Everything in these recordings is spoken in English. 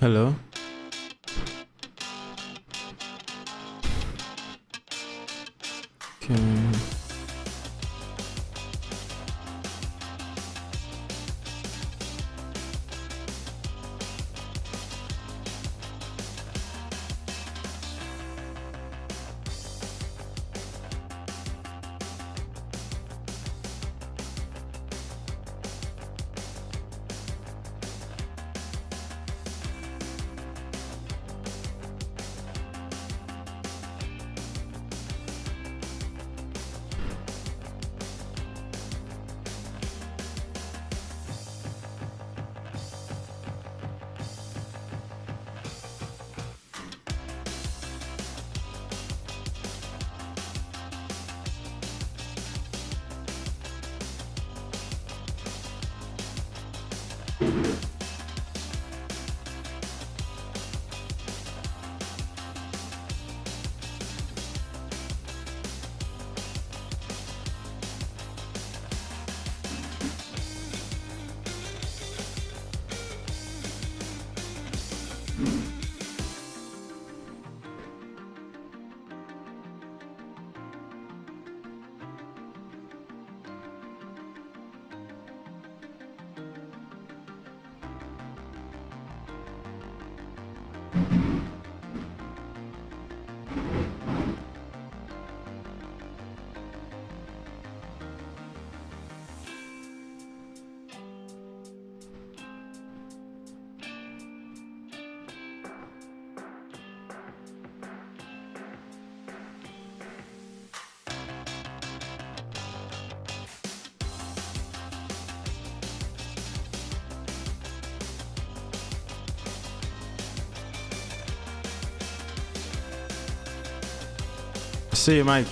Hello. Okay. See you, Mike.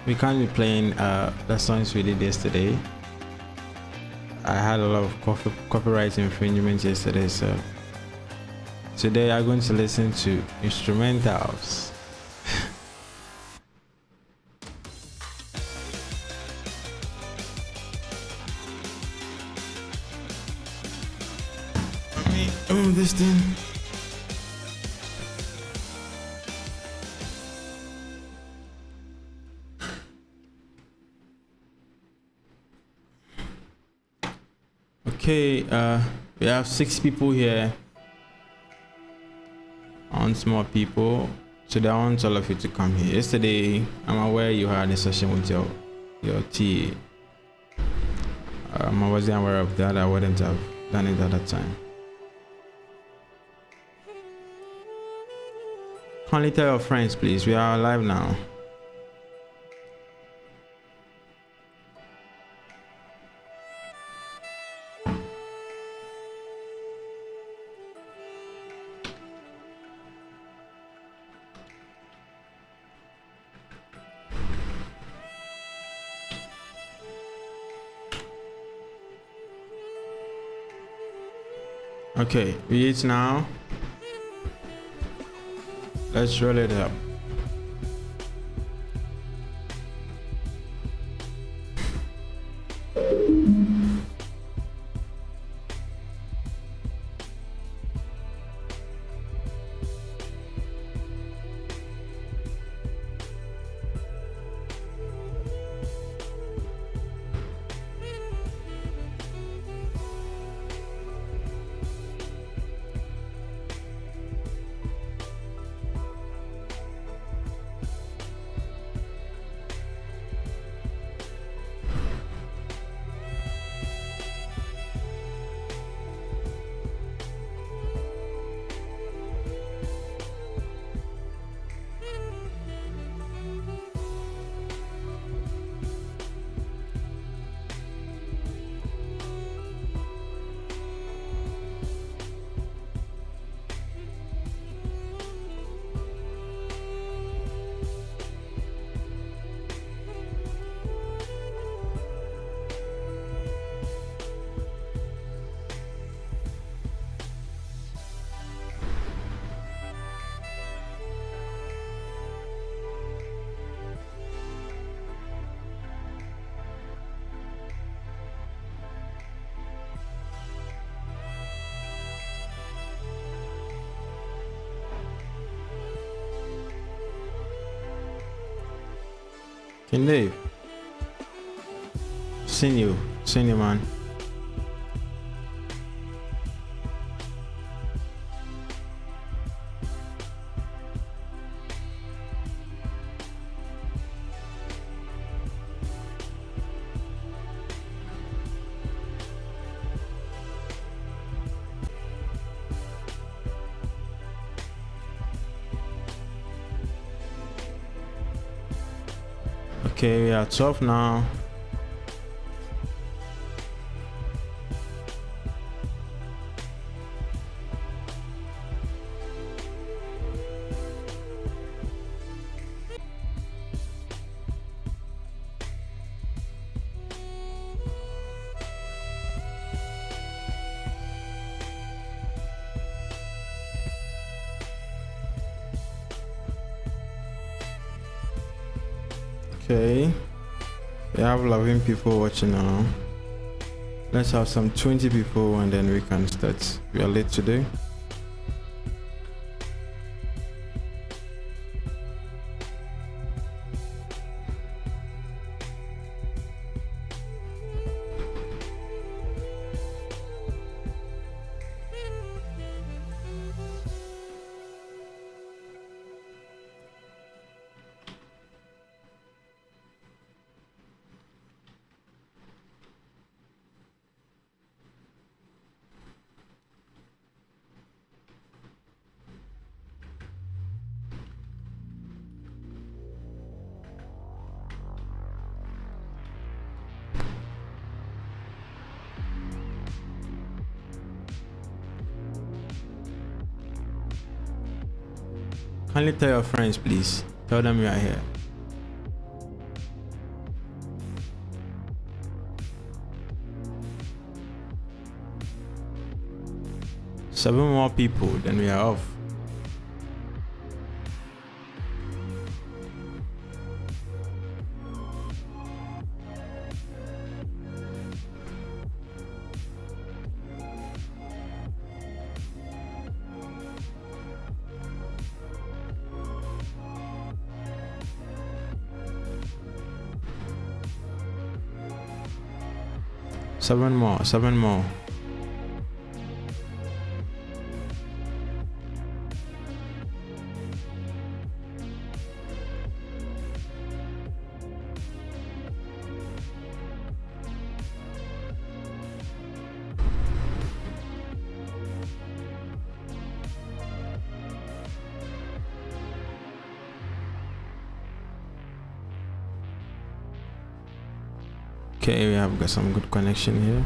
We can't be playing the songs we did yesterday. I had a lot of copyright infringements yesterday, so today I'm going to listen to instrumentals. This thing. Okay, we have 6 people here. I want more people, so I want all of you to come here. Yesterday, I'm aware you had a session with your TA. I wasn't aware of that. I wouldn't have done it at that time. Only tell your friends, please. We are live now. Okay, we eat now. Let's roll it up. Dave. Seen you, man. Okay, we are 12 now. Okay, we have 11 people watching now. Let's have some 20 people and then we can start. We are late today. Kindly tell your friends, please. Tell them you are here. Seven more people, then we are off. Seven more. Okay, we have got some good connection here.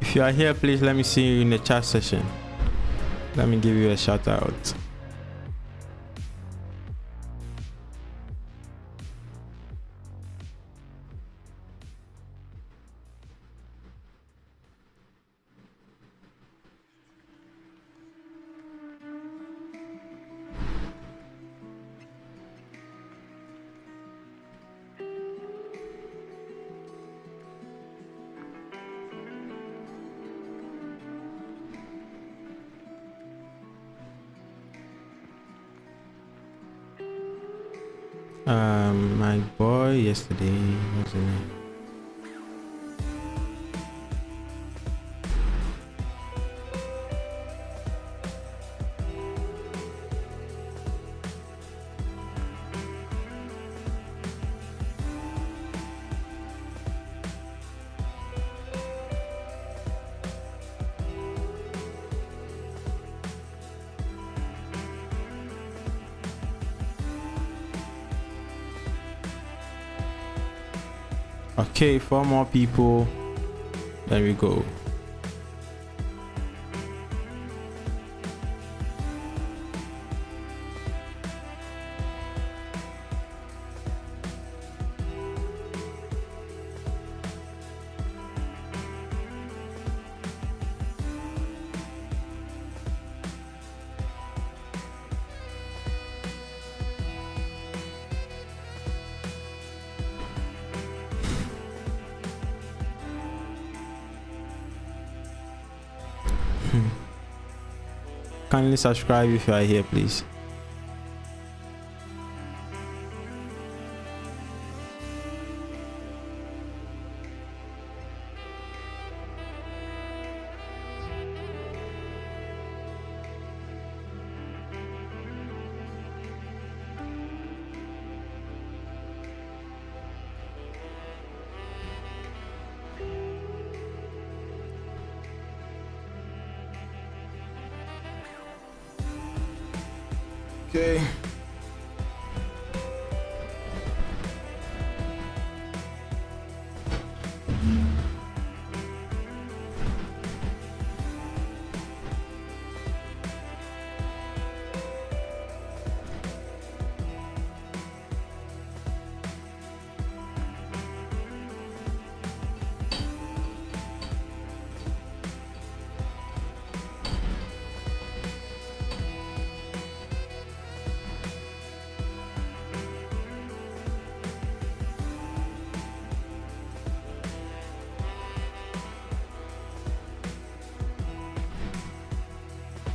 If you are here, please let me see you in the chat session. Let me give you a shout out. My boy yesterday, what's his name? Okay, 4 more people. There we go. Kindly subscribe if you are here, please. Okay.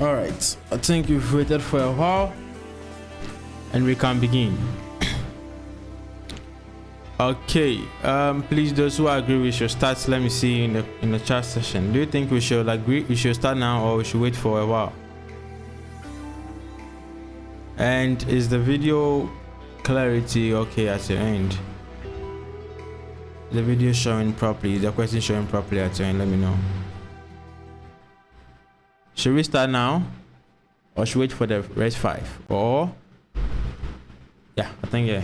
All right, I think you've waited for a while and we can begin. Okay, please, those who agree we should start, let me see in the chat session. Do you think we should agree we should start now, or we should wait for a while? And is the video clarity okay at the end? The video showing properly, the question showing properly at the end? Let me know. Should we start now, or should we wait for the rest 5? Or yeah, I think yeah.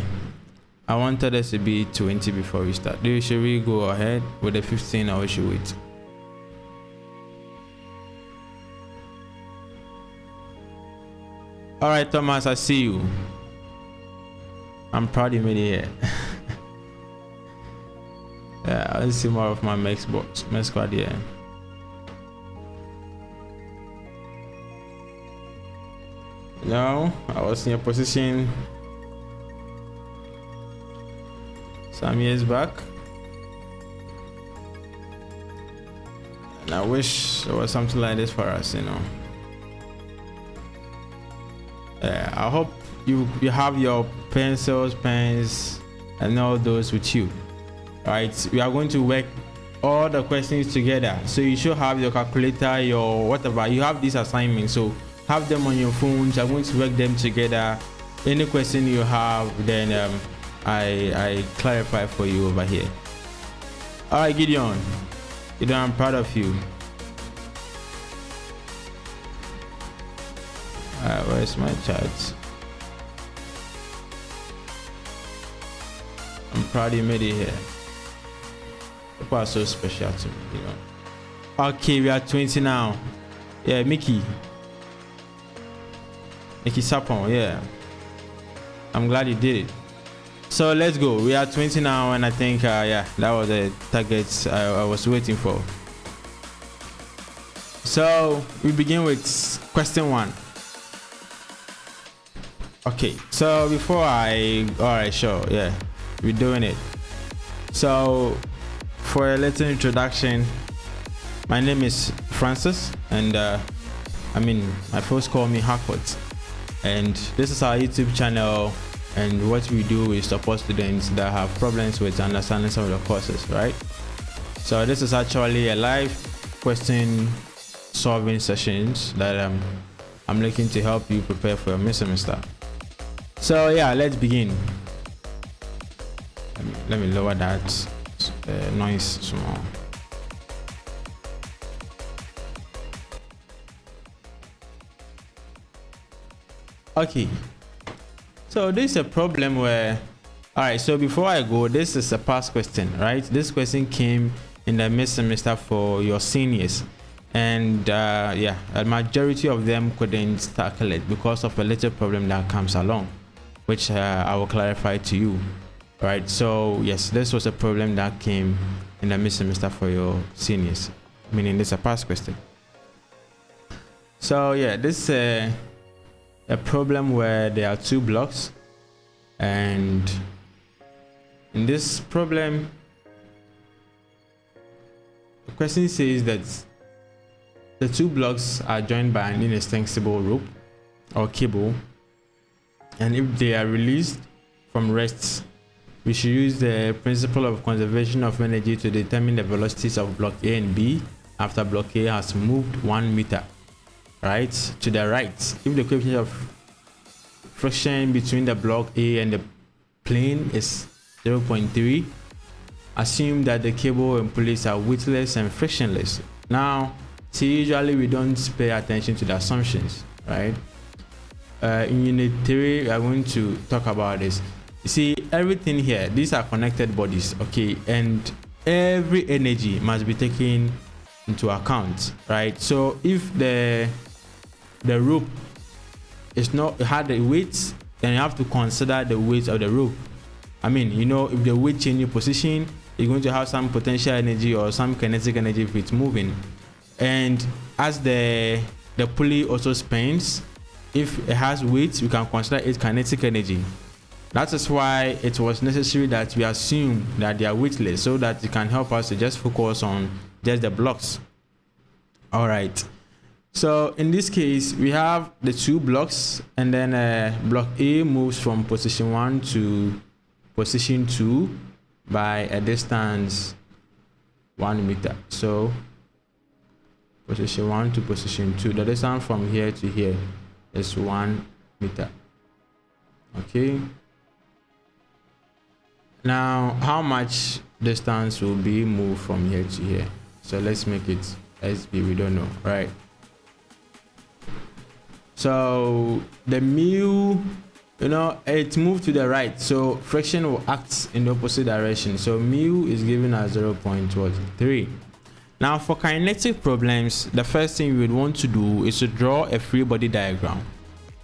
I wanted us to be 20 before we start. Should we go ahead with the 15, or we should wait? All right, Thomas, I see you. I'm proud you made it here. Yeah, I'll see more of my max squad here. No, I was in a position some years back, and I wish there was something like this for us, you know. I hope you have your pencils, pens, and all those with you. All right, we are going to work all the questions together, so you should have your calculator, your whatever. You have these assignments, so have them on your phones. I'm going to work them together. Any question you have, then I clarify for you over here. All right, Gideon, I'm proud of you. All right, where's my chat? I'm proud you made it here. People are so special to me, you know. Okay, we are 20 now. Yeah, Mickey Sapon, yeah. I'm glad you did it. So let's go. We are 20 now, and I think yeah, that was the target I was waiting for. So we begin with question 1. Okay, so before alright, sure, yeah, we're doing it. So for a little introduction, my name is Francis, and my folks call me Harcourt, and this is our YouTube channel. And what we do is support students that have problems with understanding some of the courses, right? So this is actually a live question solving sessions that I'm looking to help you prepare for your mid-semester. So yeah, let's begin. Let me lower that noise small. Okay. So this is a problem where All right, so before I go, this is a past question, right? This question came in the mid semester for your seniors, and yeah, a majority of them couldn't tackle it because of a little problem that comes along, which I will clarify to you. Right, so yes, this was a problem that came in the mid semester for your seniors, meaning this is a past question. So yeah, this is a problem where there are two blocks, and in this problem the question says that the two blocks are joined by an inextensible rope or cable, and if they are released from rests, we should use the principle of conservation of energy to determine the velocities of block A and B after block A has moved 1 meter, right, to the right. If the coefficient of friction between the block A and the plane is 0.3, assume that the cable and pulleys are weightless and frictionless. Now, see, usually we don't pay attention to the assumptions, right? In unit 3, we are going to talk about this. You see, everything here, these are connected bodies, okay, and every energy must be taken into account, right? So if the rope is not, it had the weight, then you have to consider the weight of the rope. I mean, you know, if the weight changes position, you're going to have some potential energy or some kinetic energy if it's moving. And as the pulley also spins, if it has weight, we can consider it kinetic energy. That is why it was necessary that we assume that they are weightless, so that it can help us to just focus on just the blocks. All right, so in this case we have the two blocks, and then block A moves from position 1 to position 2 by a distance 1 meter. So position 1 to position 2, the distance from here to here is 1 meter. Okay, now how much distance will be moved from here to here? So let's make it SB, we don't know, right? So the mu, you know, it moved to the right, so friction will act in the opposite direction. So mu is given as 0.3. Now for kinetic problems, the first thing we would want to do is to draw a free body diagram.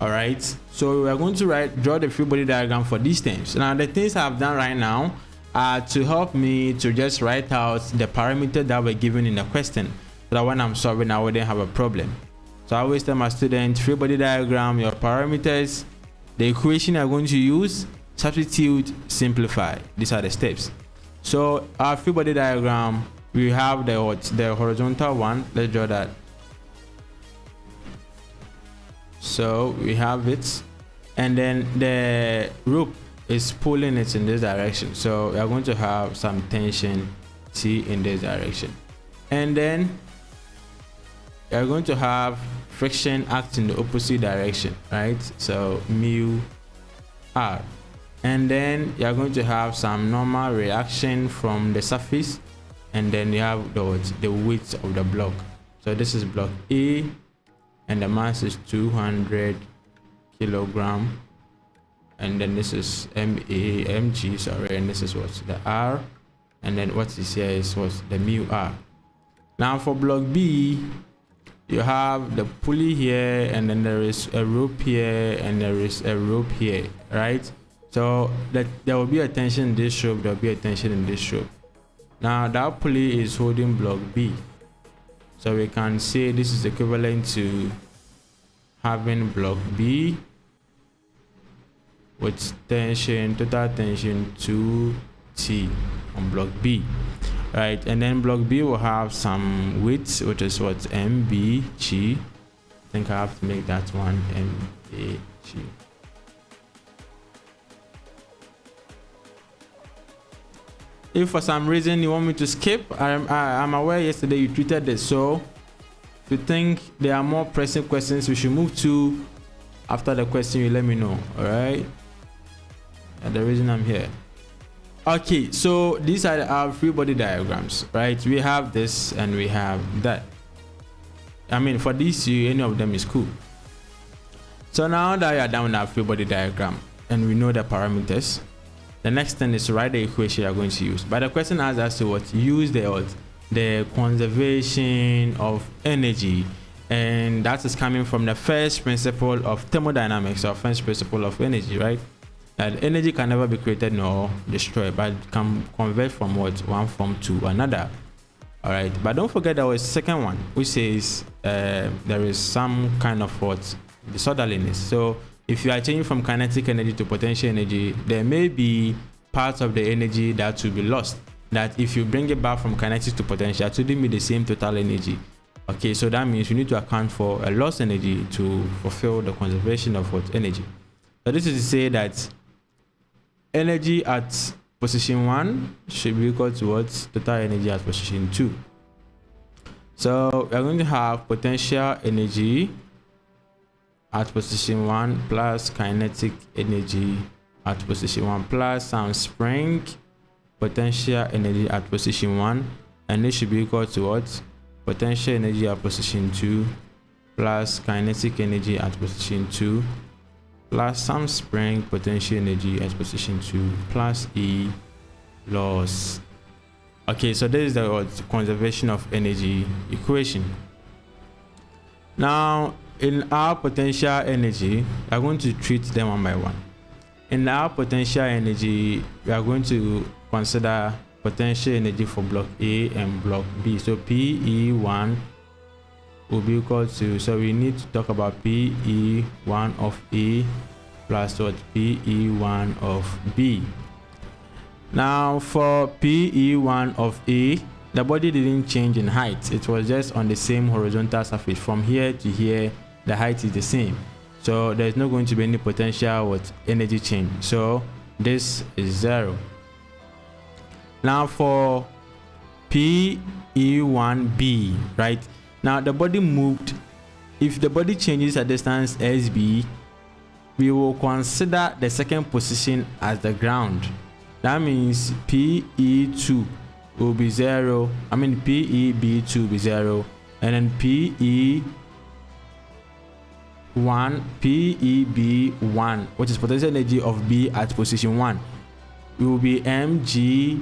All right, so we are going to draw the free body diagram for these things. Now the things I've done right now are to help me to just write out the parameter that were given in the question, so that when I'm solving I wouldn't have a problem. So I always tell my students, free body diagram, your parameters, the equation I'm going to use, substitute, simplify. These are the steps. So our free body diagram, we have the horizontal one. Let's draw that. So we have it, and then the rope is pulling it in this direction. So we are going to have some tension T in this direction, and then we are going to have friction act in the opposite direction, right? So mu r, and then you are going to have some normal reaction from the surface, and then you have the weight of the block. So this is block A, and the mass is 200 kilogram, and then this is mg, sorry, and this is what's the r, and then what is here is what's the mu r. Now for block B, you have the pulley here, and then there is a rope here, and there is a rope here, right? So that there will be a tension in this rope, there will be a tension in this rope. Now that pulley is holding block B, so we can say this is equivalent to having block B with tension, total tension 2T on block B, right? And then block B will have some weight, which is what, MBG. I think I have to make that one MBG. If for some reason you want me to skip, I'm aware yesterday you treated this, so if you think there are more pressing questions we should move to after the question, you let me know. All right, and the reason I'm here. Okay, so these are our free body diagrams, right? We have this and we have that. I mean, for this, any of them is cool. So now that you are done with our free body diagram and we know the parameters, The next thing is to write the equation you're going to use. But the question asks us to what? Use the conservation of energy, and that is coming from the first principle of thermodynamics, or first principle of energy, right? That energy can never be created nor destroyed, but can convert from one form to another. All right, but don't forget there was a second one which says there is some kind of disorderliness. So if you are changing from kinetic energy to potential energy, there may be parts of the energy that will be lost, that if you bring it back from kinetic to potential, it wouldn't be the same total energy. Okay, so that means you need to account for a lost energy to fulfill the conservation of energy. So this is to say that energy at position 1 should be equal to total energy at position 2. So we are going to have potential energy at position 1 plus kinetic energy at position 1 plus some spring potential energy at position 1, and this should be equal to potential energy at position 2 plus kinetic energy at position 2 plus some spring potential energy at position 2 plus E loss. Okay, so this is the conservation of energy equation. Now in our potential energy, we are going to treat them one by one. In our potential energy, we are going to consider potential energy for block A and block B. So PE1 will be equal to, so we need to talk about PE1 of A plus PE1 of B. Now for PE1 of A, the body didn't change in height. It was just on the same horizontal surface. From here to here, the height is the same. So there's not going to be any potential energy change. So this is 0. Now for PE1B, right? Now the body moved. If the body changes at distance SB, we will consider the second position as the ground. That means PE2 will be 0. I mean PEB2 will be 0, and then PEB1, which is potential energy of B at position 1, will be mgh,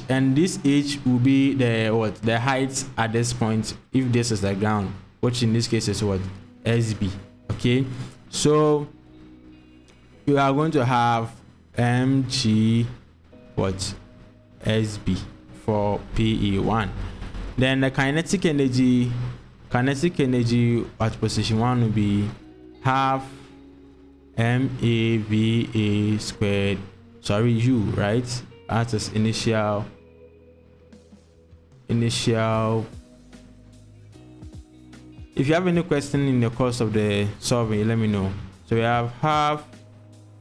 and this h will be the height at this point if this is the ground, which in this case is SB. Okay, so you are going to have mg SB for PE1. Then the kinetic energy at position 1 will be half MAVA squared, U, right? That is initial. If you have any question in the course of the solving, let me know. So we have half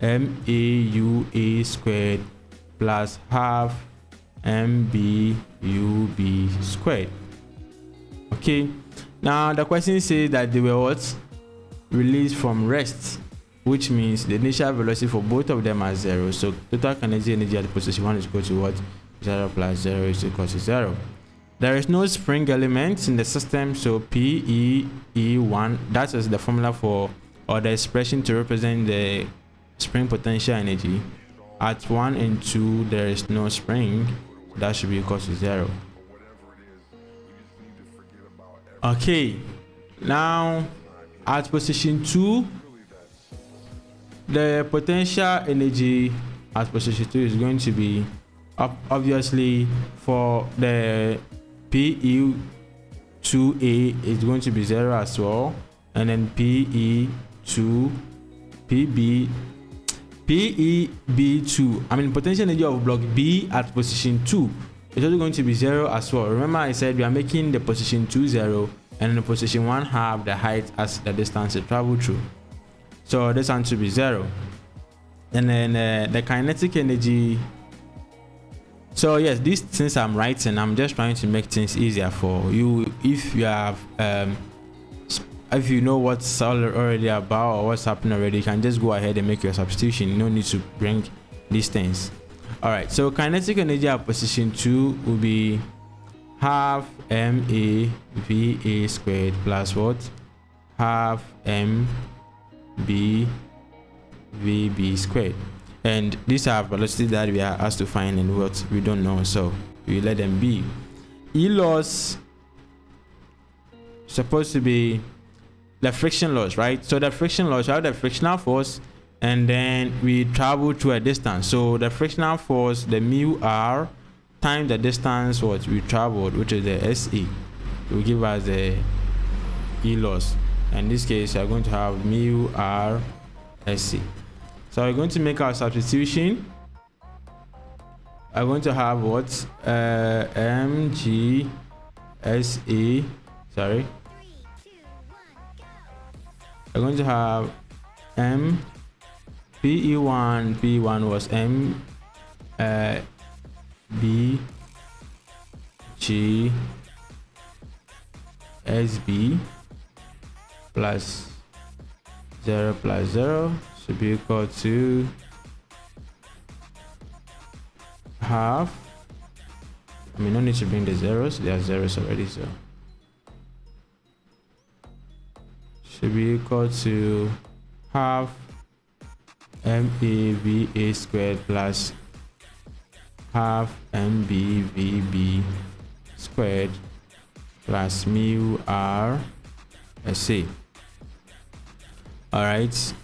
MAUA squared plus half MBUB squared. Okay, now the question says that they were released from rest, which means the initial velocity for both of them are 0. So total kinetic energy at position 1 is equal to 0 plus 0 is equal to 0. There is no spring element in the system, so PE1, that is the formula for, or the expression to represent the spring potential energy. At 1 and 2 there is no spring, that should be equal to 0. Okay, now at position 2, the potential energy at position 2 is going to be obviously for the PE2A is going to be 0 as well, and then PEB2, I mean potential energy of block B at position 2 is also going to be 0 as well. Remember I said we are making the position 2 0, and the position 1 have the height as the distance it traveled through. So this one to be 0. And then the kinetic energy. So yes, these things I'm writing, I'm just trying to make things easier for you. If you have if you know what's already about or what's happening already, you can just go ahead and make your substitution. No need to bring these things. All right, so kinetic energy at position 2 will be half MAVA squared plus half MBVB squared. and these are velocities that we are asked to find and what we don't know, so we let them be. E loss supposed to be the friction loss, right? So the friction loss, you have the frictional force, and then we travel to a distance. So the frictional force, the mu r times the distance what we traveled, which is the SE, will give us the E loss. In this case, we are going to have mu r SE. So we're going to make our substitution. I'm going to have what mg SE. Sorry. We're going to have m P1 was m b g sb plus 0 should be equal to half. I mean, no need to bring the zeros, there are zeros already, so should be equal to half MAVA squared plus half MBVB squared plus mu R SA. All right,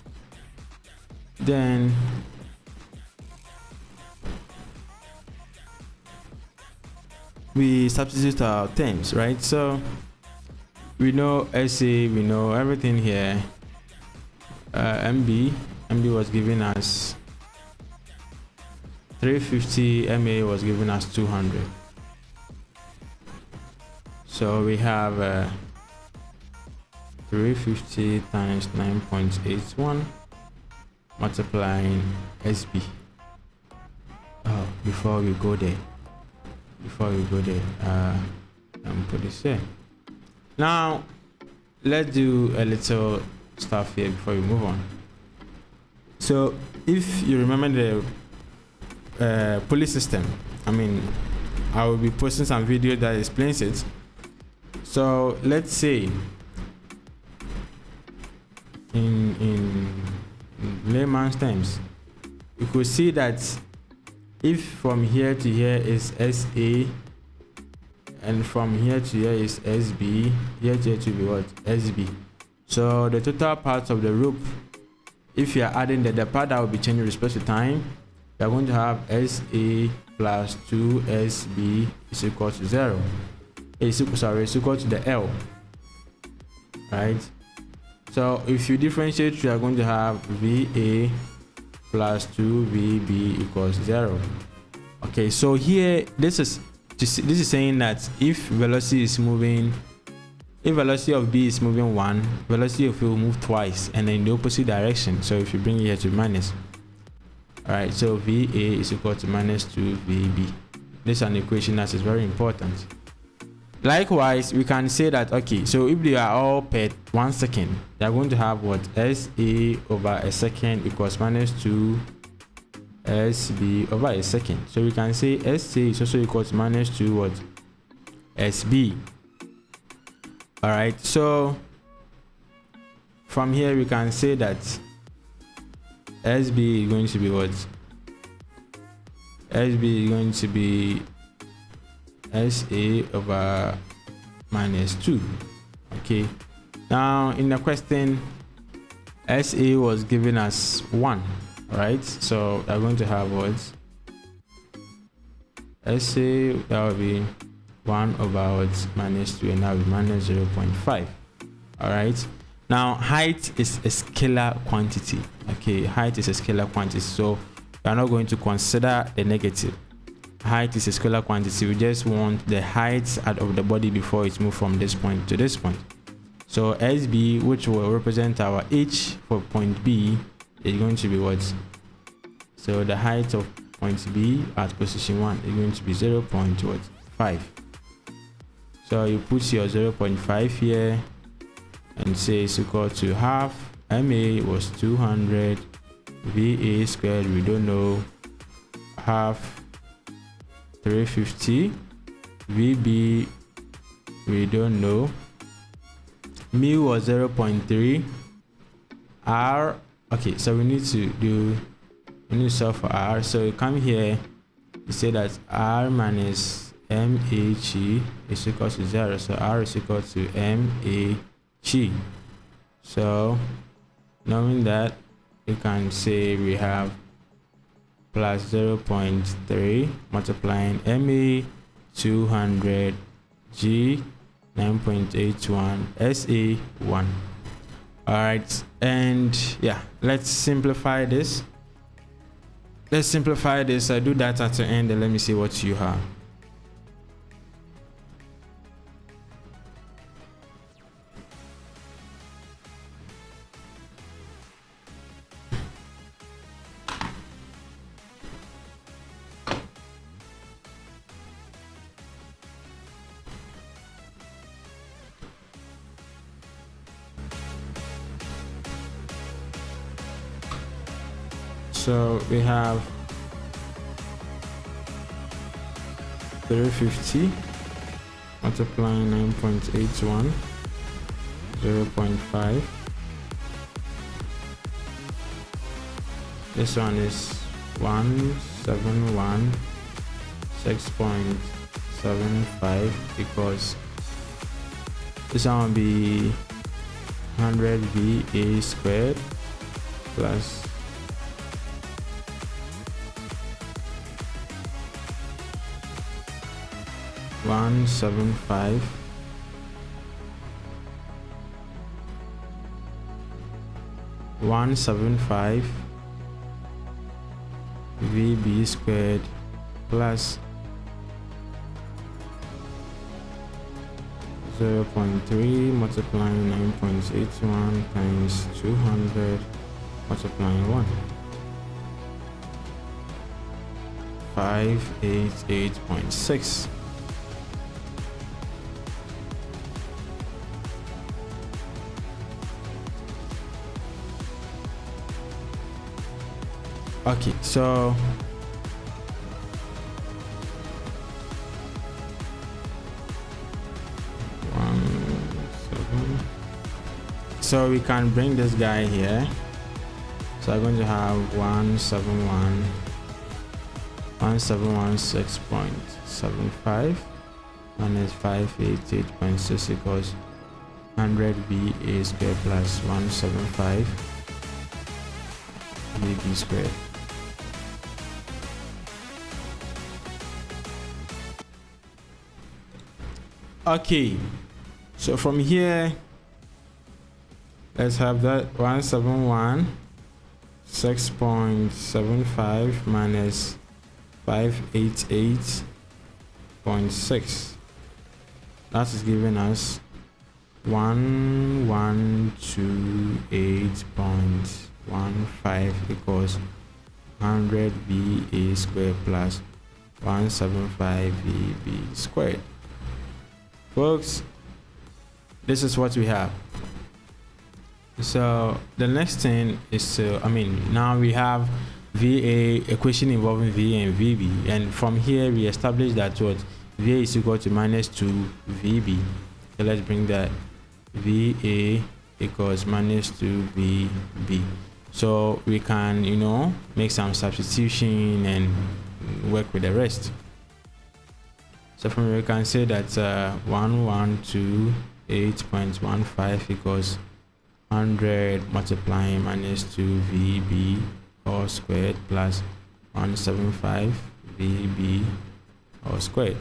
then we substitute our terms, right? So we know SA, we know everything here. MB was giving us 350, MA was giving us 200. So we have 350 times 9.81 multiplying SB. Oh, before we go there, and put this here. Now let's do a little stuff here before we move on. So if you remember the pulley system, I mean, I will be posting some video that explains it. So let's say in layman's terms, you could see that if from here to here is SA, and from here to here is SB, here to here to be what? SB. So the total parts of the rope, if you are adding the part that will be changing with respect to time, you are going to have SA plus 2SB is equal to 0. It's equal to the L, right? So if you differentiate, you are going to have VA plus 2VB equals 0. Okay, so here this is saying that if velocity is moving, if velocity of B is moving 1, velocity of A will move twice and in the opposite direction. So if you bring it here to minus, all right, so VA is equal to minus 2VB. This is an equation that is very important. Likewise, we can say that, okay, so if they are all per 1 second, they are going to have what? SA over a second equals minus 2 SB over a second. So we can say SA is also equal to minus 2 what? SB. All right, so from here we can say that SB is going to be what? SB is going to be SA over minus 2. Okay, now in the question, SA was given us 1, right? So we're going to have what? SA, that will be 1 over what? Minus 2, and that will be minus 0.5. All right, now height is a scalar quantity. Okay, height is a scalar quantity, so we are not going to consider the negative. Height is a scalar quantity. We just want the height of the body before it moves from this point to this point. So SB, which will represent our H for point B, is going to be what? So the height of point B at position 1 is going to be 0.5. So you put your 0.5 here and say it's equal to half. MA was 200, VA squared, we don't know, half 350, VB we don't know, mu was 0.3, R, okay, so we need to do we need to solve for r. So you come here, you say that r minus MAG is equal to 0. So r is equal to MAG. So knowing that, you can say we have plus 0.3 multiplying MA 200 G 9.81 SA1. All right, and yeah, let's simplify this. I do that at the end, and let me see what you have. So we have 350 multiplying 9.81 0.5. This one is 171 6.75 because this one will be 100 VA squared plus 175 VB squared plus 0.3 multiplying 9.81 times 200 multiplying 1. 588.6. Okay, so we can bring this guy here. So I'm going to have 1716.75 minus 588.6 equals 100 VA squared plus 175 VB squared. Okay, so from here, let's have that 171 6.75 minus 588.6. That is giving us 1128.15 equals 100 VA squared plus 175 VB squared. Folks, this is what we have. So the next thing is now we have VA equation involving VA and VB, and from here we establish that what VA is equal to minus 2 VB. So let's bring that VA equals minus 2 VB. So we can make some substitution and work with the rest. So from here we can say that 1128.15 equals 100 multiplying minus 2 VB all squared plus 175 VB all squared.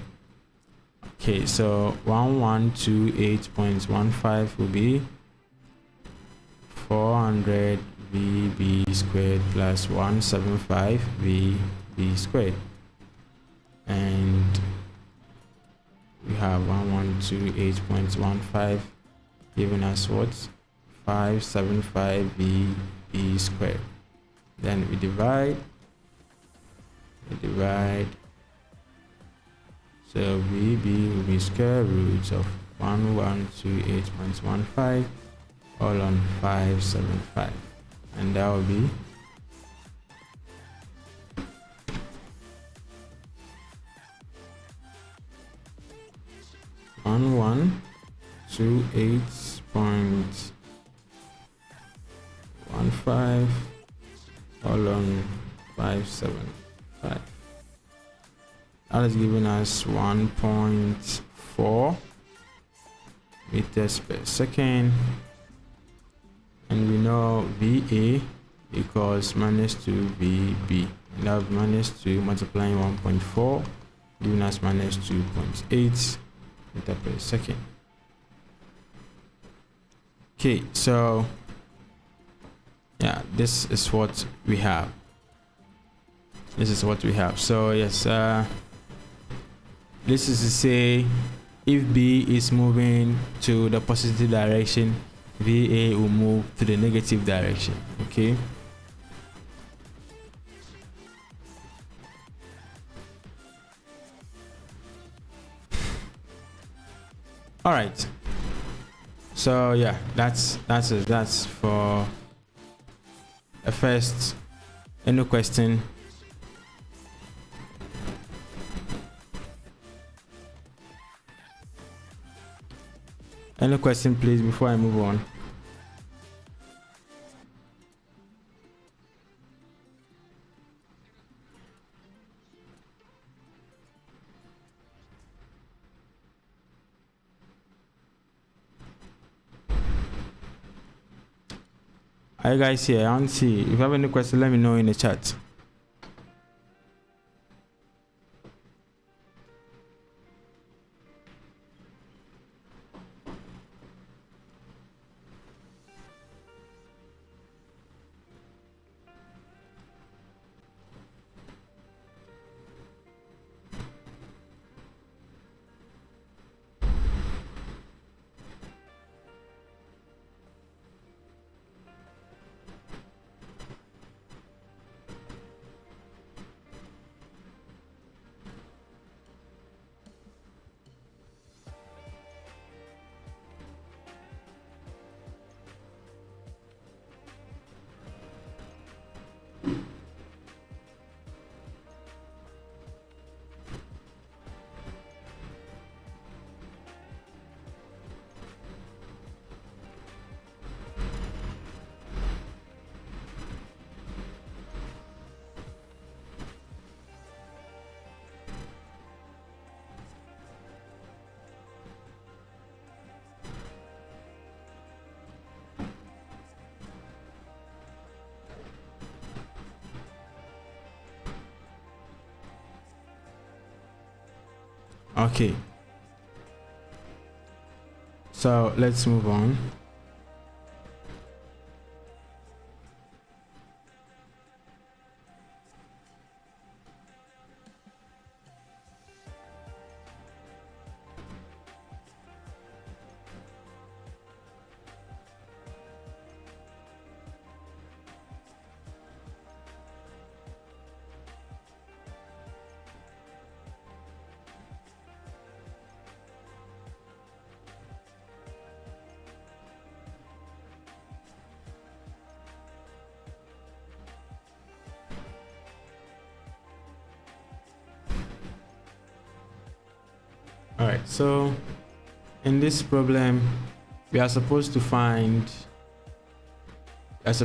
Okay, so 1128.15 will be 400 VB squared plus 175 VB squared, and we have 1128.15 giving us what? 575 VB squared. Then we divide. So VB will be square root of 1128.15 all on 575, and that will be 1128.15 all on 575. That is giving us 1.4 meters per second, and we know VA equals minus 2 VB, and that minus 2 multiplying 1.4 giving us minus 2.8 meter per second. Okay, so yeah, this is what we have. So yes, this is to say if B is moving to the positive direction, VA will move to the negative direction. Okay, all right. So yeah, that's it. That's for a first. Any question? Any question, please, before I move on? Are you guys here? I want to see. If you have any question, let me know in the chat. Okay, so let's move on. All right, so in this problem we are supposed to find if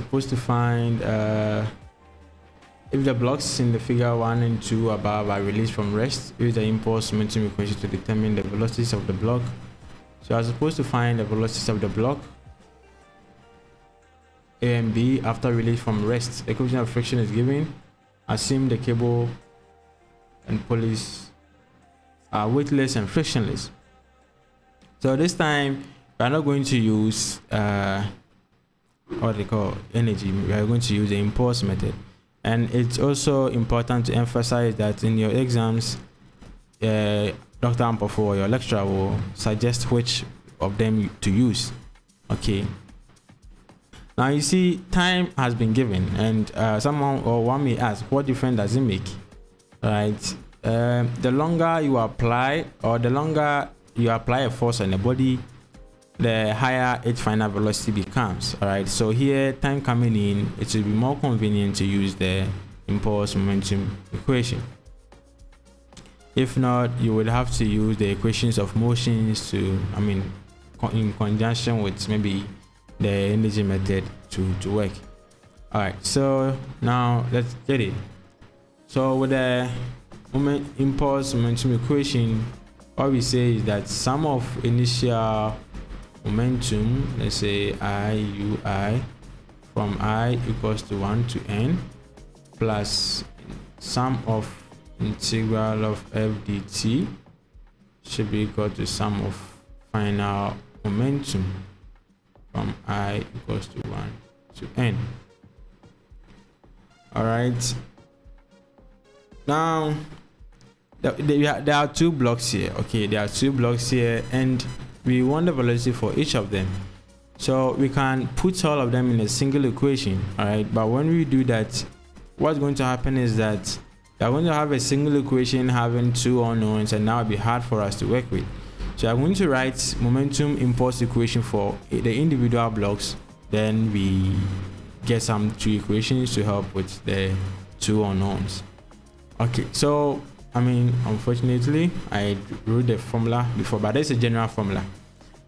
the blocks in the figure 1 and 2 above are released from rest, use the impulse momentum equation to determine the velocities of the block. So you are supposed to find the velocities of the block A and B after release from rest. The equation of friction is given. Assume the cable and pulleys are weightless and frictionless. So this time we are not going to use what they call energy. We are going to use the impulse method. And it's also important to emphasize that in your exams, Dr. Ampofo or your lecturer will suggest which of them to use. Okay. Now you see, time has been given, and one may ask, what difference does it make? Right? The longer you apply a force on the body, the higher its final velocity becomes. All right, so here, time coming in, it will be more convenient to use the impulse momentum equation. If not, you would have to use the equations of motions in conjunction with maybe the energy method to work. All right, so now let's get it. So with the impulse momentum equation, what we say is that sum of initial momentum, let's say I ui, from I equals to 1 to n, plus sum of integral of f dt should be equal to sum of final momentum from I equals to 1 to n. All right. Now, there are two blocks here. Okay, there are two blocks here, and we want the velocity for each of them. So we can put all of them in a single equation. All right, but when we do that, what's going to happen is that we are going to have a single equation having two unknowns, and now it'll be hard for us to work with. So I'm going to write momentum impulse equation for the individual blocks. Then we get some two equations to help with the two unknowns. Okay, so I mean, unfortunately, I wrote the formula before, but there's a general formula.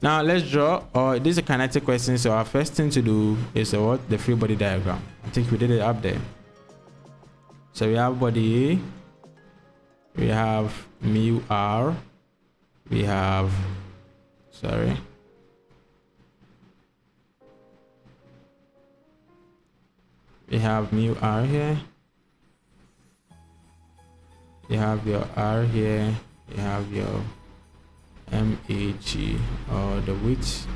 Now let's draw. This is a kinetic question, so our first thing to do is what? The free body diagram. I think we did it up there. So we have body A, we have mu r, we have we have mu r here. You have your R here, you have your MAG or the width.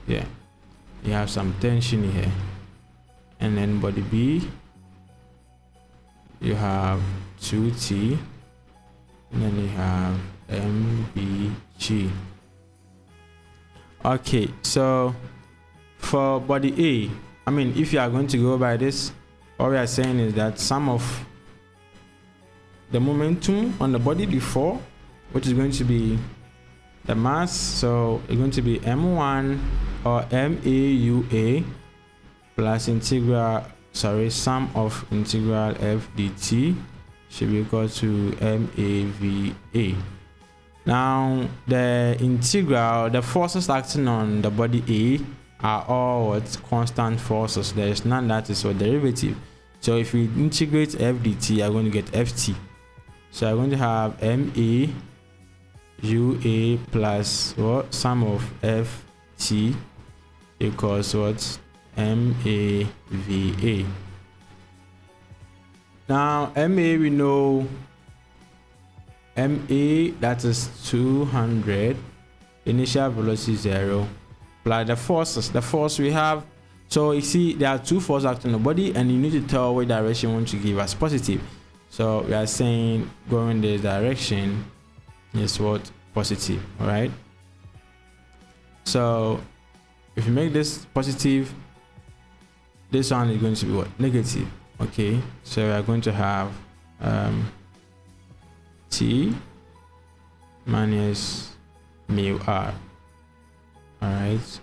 Yeah, you have some tension here. And then body B, you have 2T, and then you have MBG. Okay, so for body A, I mean, if you are going to go by this, what we are saying is that sum of the momentum on the body before, which is going to be the mass, so it's going to be m1 or maua plus sum of integral f dt should be equal to mava. Now the integral, the forces acting on the body A are all constant forces. There is none that is a derivative. So if we integrate f dt, you are going to get ft. So I'm going to have MA UA plus what? Sum of FT equals what? MAVA. Now MA, we know MA, that is 200, initial velocity 0, plus the forces. The force we have, so you see there are two forces acting on the body, and you need to tell what direction you want to give us positive. So we are saying going this direction is what? Positive. All right. So if you make this positive, this one is going to be what? Negative. Okay. So we are going to have T minus mu r. All right.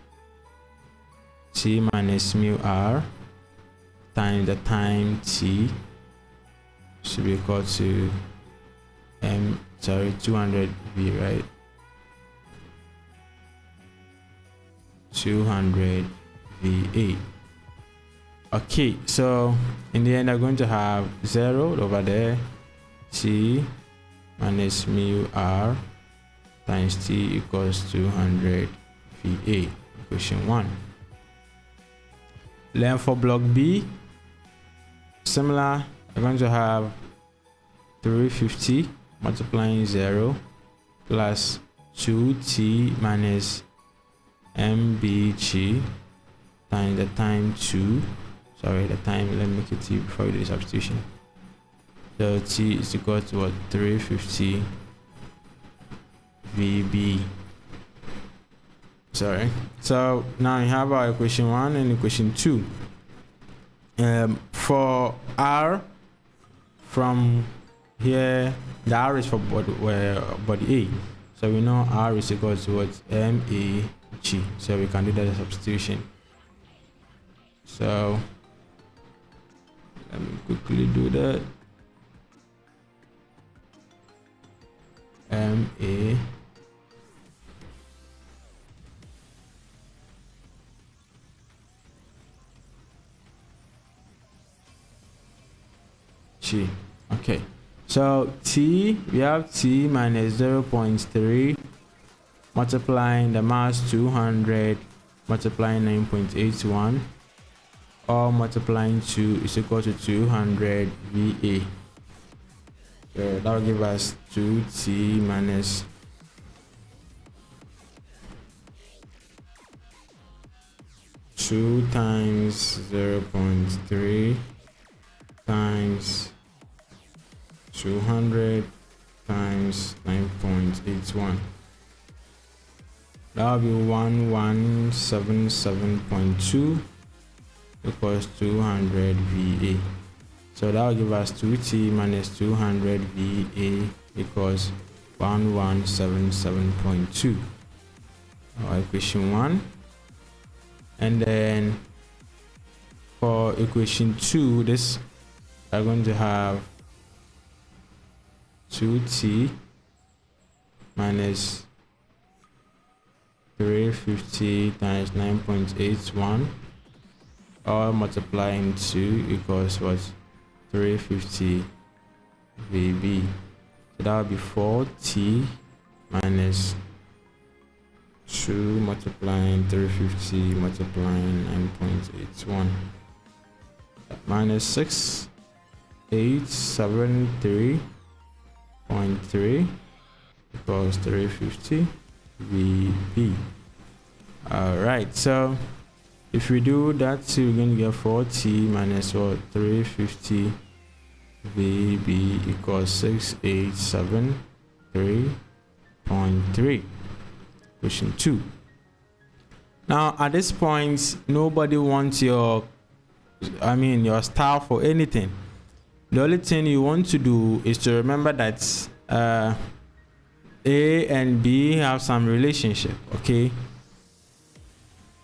T minus mu r times the time T should be equal to 200 V, right? 200 VA. Okay, so in the end I'm going to have 0 over there, T minus mu r times T equals 200 VA, equation 1. Then for block B, similar, we're going to have 350 multiplying 0 plus 2T minus MBG times the time 2. Sorry, the time, let me make it T before we do the substitution. So T is equal to what? 350 VB. Sorry. So now we have our equation 1 and equation 2. For R, from here, the R is for body A. So we know R is equal to what? MAG. So we can do that substitution. So let me quickly do that. MA G. So T, we have T minus 0.3 multiplying the mass 200 multiplying 9.81, or multiplying 2 is equal to 200 VA. So that will give us 2T minus 2 times 0.3 times 200 times 9.81. That will be 1177.2 equals 200 VA. So that will give us 2T minus 200 VA equals 1177.2. Our equation 1. And then for equation 2, this are going to have 2T minus 350 times 9.81, all multiplying 2 equals what? 350 VB. So that will be 4T minus 2 multiplying 350 multiplying 9.81 minus 6873.3 equals 350 VB. All right, so if we do that, so we're going to get 4T minus what? 350 VB equals 6873.3. Question 2. Now at this point, nobody wants your style for anything. The only thing you want to do is to remember that A and B have some relationship, okay?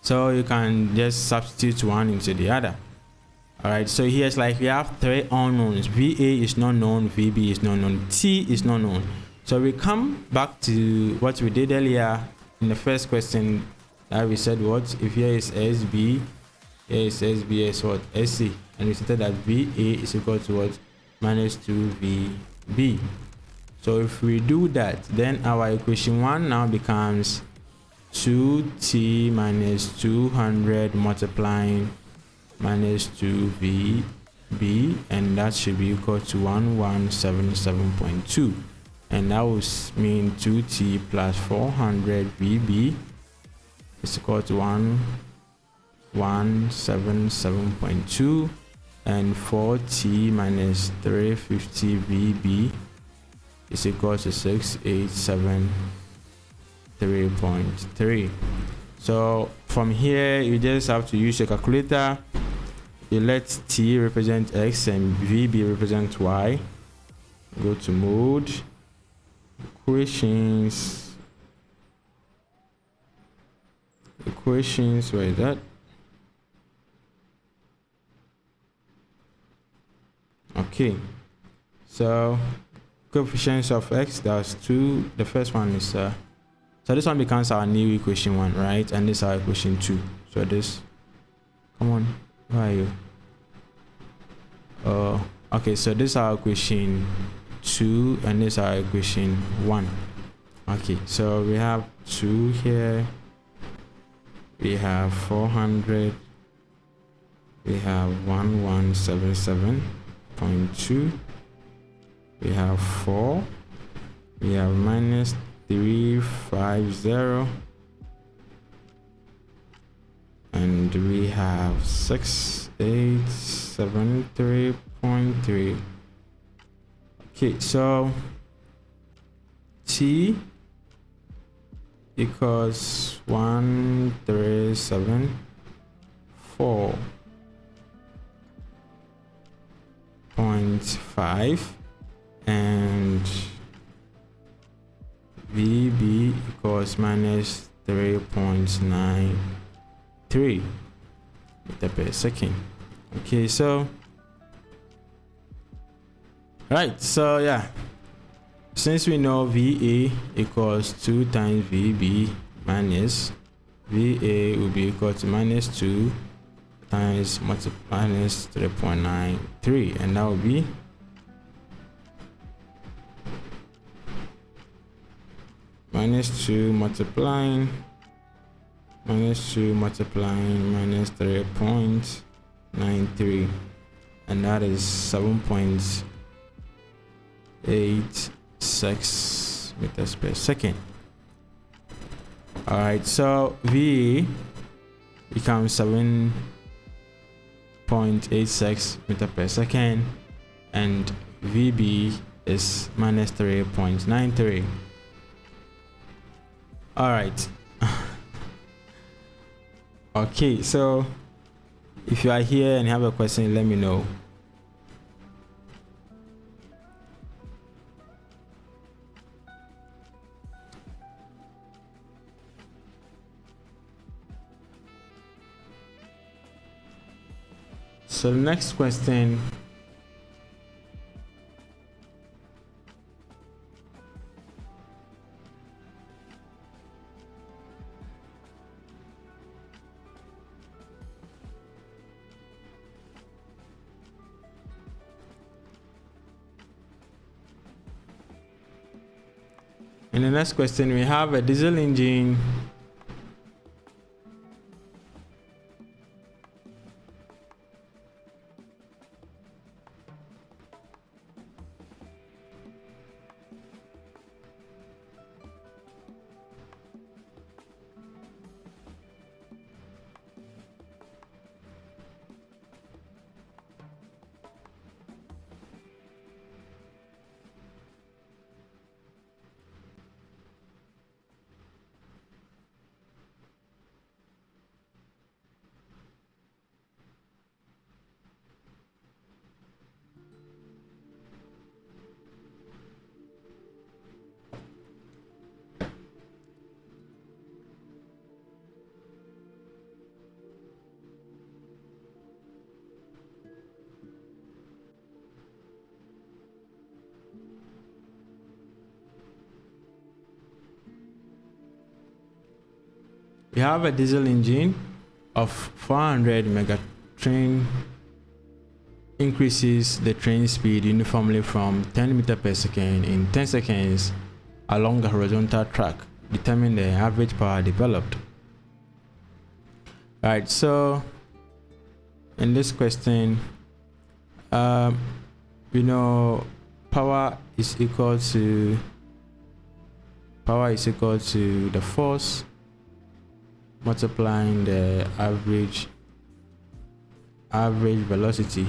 So you can just substitute one into the other. All right, so here's like we have 3 unknowns. VA is not known, VB is not known, T is not known. So we come back to what we did earlier in the first question, that we said what? If here is SB, here is SB is what? SC. And we stated that VA is equal to what? Minus 2VB. So if we do that, then our equation 1 now becomes 2T minus 200 multiplying minus 2VB, and that should be equal to 1177.2. And that will mean 2T plus 400 VB is equal to 1177.2, and 4T minus 350 VB is equal to 6873.3. So from here, you just have to use your calculator. You let T represent X and VB represent Y. Go to mode, equations, where is that? Okay, so coefficients of X, that's 2. The first one is so this one becomes our new equation 1, right? And this is our equation 2. So this, come on, where are you? Okay, so this is our equation 2 and this is our equation 1. Okay, so we have 2 here, we have 400, we have 1177.2, we have 4, we have minus 350, and we have 6873.3. Okay, so T equals 1374.5, and VB equals minus 3.93 meter per second. Okay, so right, so yeah, since we know VA equals 2 times VB minus VA will be equal to minus 2 times minus 3.93, and that will be minus 2 multiplying minus 2 multiplying minus 3.93, and that is 7.86 meters per second. All right, so V becomes 7.86 meter per second, and VB is minus 3.93. All right. Okay, so if you are here and have a question, let me know. So the next question, in the next question we have a diesel engine we have a diesel engine of 400 megatrain increases the train speed uniformly from 10 meters per second in 10 seconds along the horizontal track. Determine the average power developed. All right, so in this question, we know power is equal to the force multiplying the average velocity.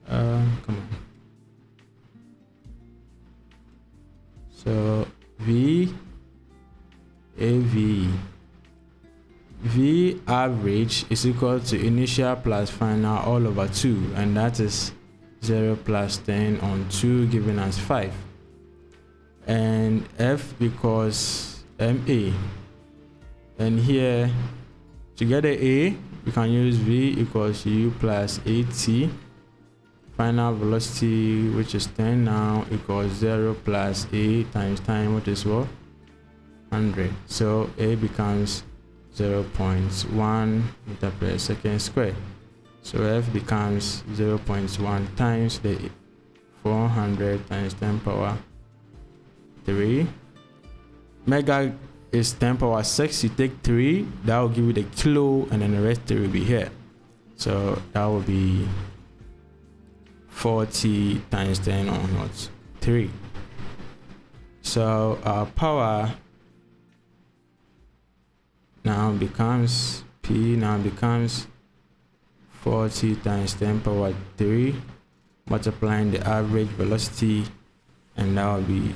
Come on. So V average is equal to initial plus final all over 2, and that is 0 plus 10 on 2 giving us 5, and F equals MA, and here to get a we can use V equals U plus AT. Final velocity, which is 10 now, equals 0 plus A times time, which is what? 100. So A becomes 0.1 meter per second square. So F becomes 0.1 times the 400 times 10 power 3. Mega is 10 power 6. You take 3, that will give you the kilo, and then the rest 3 will be here. So that will be 40 times 10 on what? 3. So our power now becomes 40 times 10 power 3 multiplying the average velocity, and that will be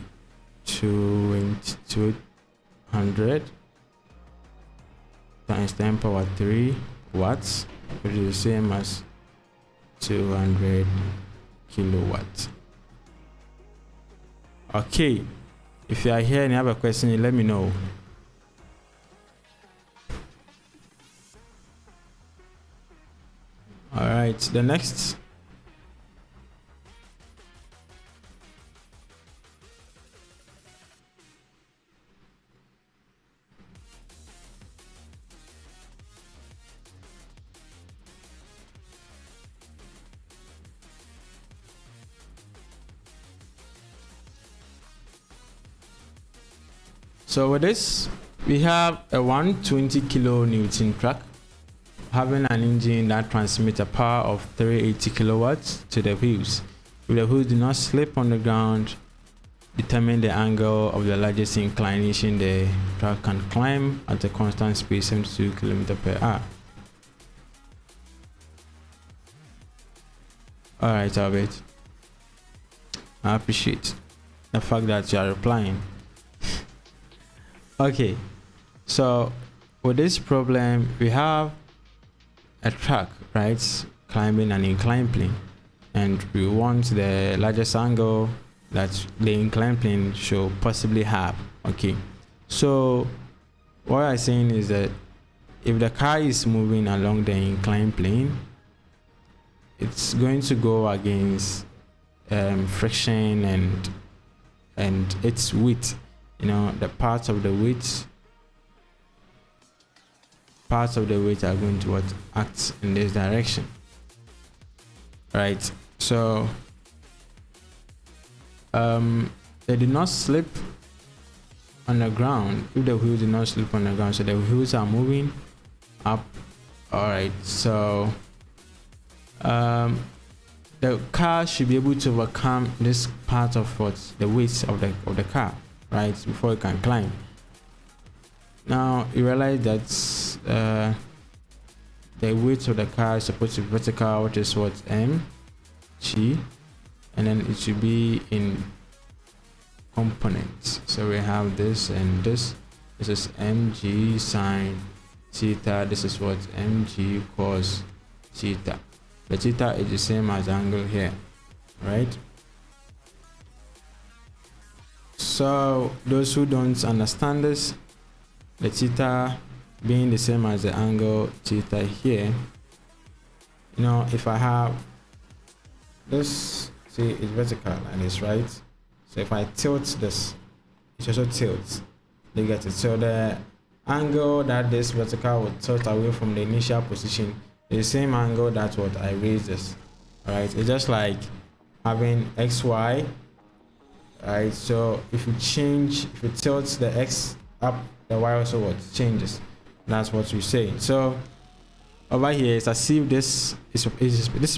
200 times 10 power 3 watts, which is the same as 200 kilowatts. Okay, if you are here and you have a question, let me know. All right, the next So with this, we have a 120 kilonewton truck having an engine that transmits a power of 380 kilowatts to the wheels. If the wheels do not slip on the ground, determine the angle of the largest inclination the truck can climb at a constant speed 72 km per hour. Alright, Albert. I appreciate the fact that you are replying. Okay, so with this problem, we have a truck, right, climbing an inclined plane, and we want the largest angle that the inclined plane should possibly have. Okay, so what I'm saying is that if the car is moving along the inclined plane, it's going to go against friction and its weight. You know, the parts of the weight are going to act in this direction, right? So they did not slip on the ground. If the wheels did not slip on the ground, so the wheels are moving up. All right, so the car should be able to overcome this part of the weight of the car, right, before it can climb. Now you realize that the weight of the car is supposed to be vertical, which is what mg, and then it should be in components. So we have this and this. This is mg sine theta. This is what mg cos theta. The theta is the same as angle here, right? So those who don't understand this, the theta being the same as the angle theta here, you know, if I have this, see, it's vertical and it's right. So if I tilt this, it also tilts. You get it. So the angle that this vertical would tilt away from the initial position is the same angle that's what I raise this. All right, it's just like having xy, right? So if you tilt the x up, the y also what changes. That's what we say. So over here, it's as if this is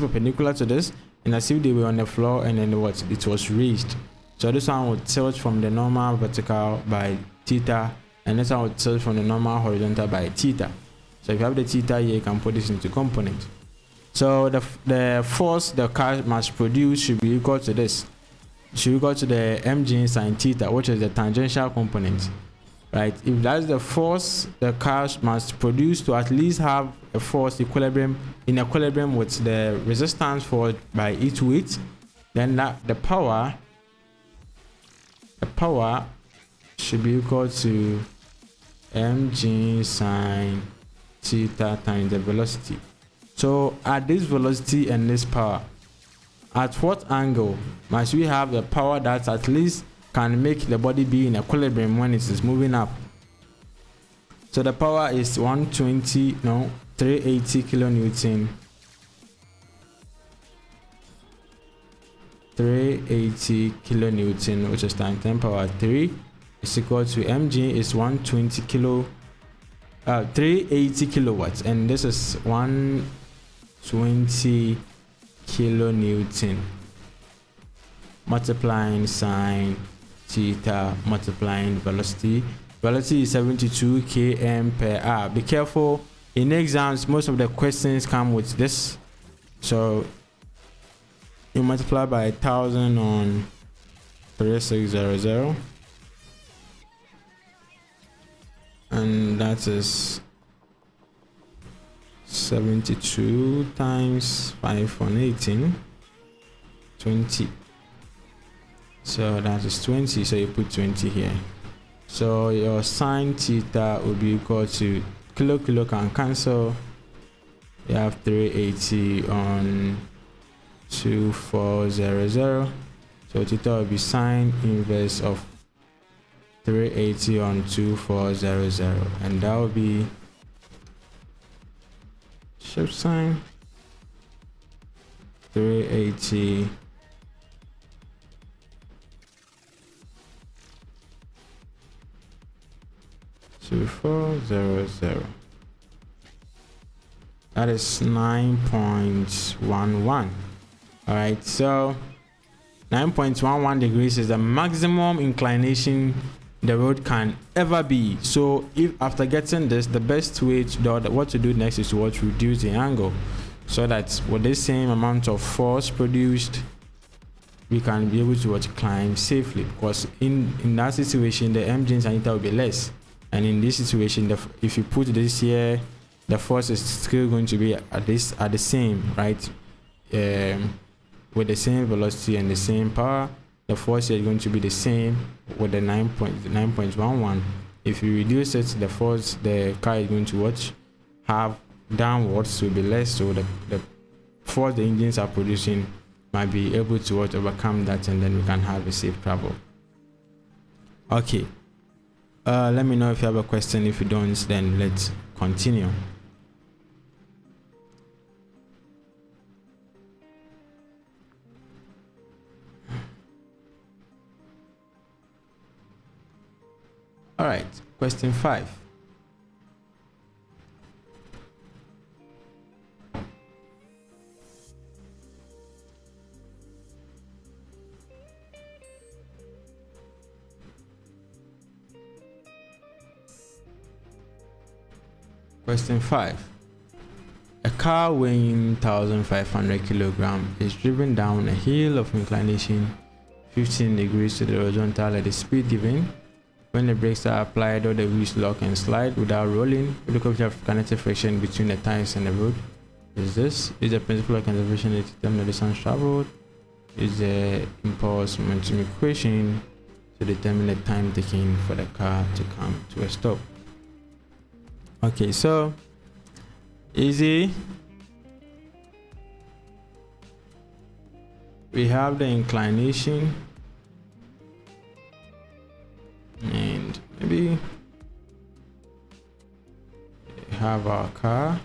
perpendicular to this, and as if they were on the floor, and then it was raised. So this one would tilt from the normal vertical by theta, and this one would tilt from the normal horizontal by theta. So if you have the theta here, you can put this into component. So the force the car must produce should be equal to this. It should be equal to the mg sine theta, which is the tangential component. Right? If that's the force the car must produce to at least have a force in equilibrium with the resistance force by its weight, then the power should be equal to mg sine theta times the velocity. So at this velocity and this power, at what angle must we have the power that at least can make the body be in equilibrium when it is moving up? So the power is 380 kilonewton. 380 kilonewton, which is times 10 power 3, is equal to mg is 380 kilowatts, and this is 120 kilonewton multiplying sine theta multiplying velocity. Velocity is 72 km per hour. Be careful, in exams most of the questions come with this, so you multiply by 1000 on 3600, and that is 72 times 5 on 18, 20. So that is 20, so you put 20 here. So your sine theta will be equal to kilo can cancel. You have 380 on 2400. So theta will be sine inverse of 380 on 2400, and that will be shift sine 380 . 2400. That is 9.11. All right, so 9.11 degrees is the maximum inclination the road can ever be. So if after getting this, the best way to do what to do next is to reduce the angle, so that with the same amount of force produced, we can be able to climb safely. Because in that situation, the engines and will be less, and in this situation, if you put this here, the force is still going to be at the same, right? With the same velocity and the same power, the force is going to be the same with the 9.11. If you reduce it, the force the car is going to have downwards will be less, so the force the engines are producing might be able to overcome that, and then we can have a safe travel. Okay, let me know if you have a question. If you don't, then let's continue. All right, question 5. Question 5. A car weighing 1,500 kilograms is driven down a hill of inclination 15 degrees to the horizontal at the speed given. When the brakes are applied, all the wheels lock and slide without rolling. The coefficient of kinetic friction between the tires and the road is this. Is the principle of conservation to determine the distance traveled. Is the impulse momentum equation to determine the time taken for the car to come to a stop. Okay, so easy. We have the inclination, and maybe we have our car.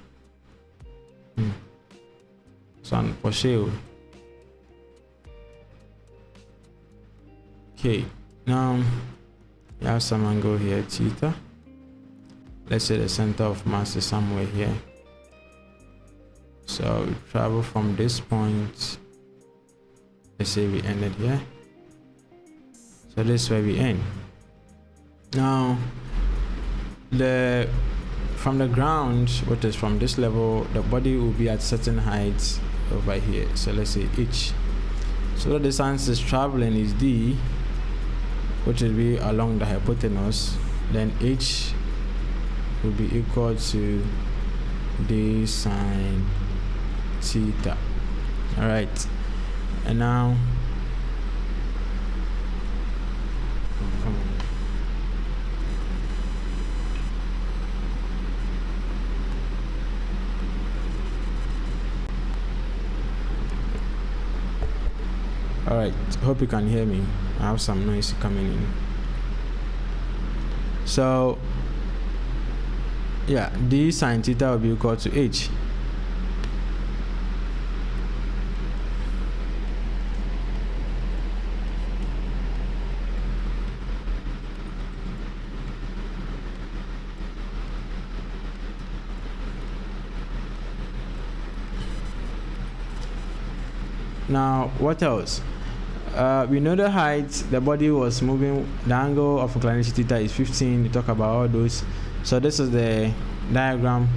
Sun for sale. Okay, now we have some angle here, theta. Let's say the center of mass is somewhere here. So we travel from this point. Let's say we ended here. So this is where we end. Now, from the ground, which is from this level, the body will be at certain heights over here. So let's say h. So the distance is traveling is d, which will be along the hypotenuse. Then h will be equal to d sine theta. All right, and now all right, hope you can hear me. I have some noise coming in. So yeah, d sine theta will be equal to h. Now, what else? We know the height the body was moving. The angle of inclination theta is 15. We talk about all those. So this is the diagram.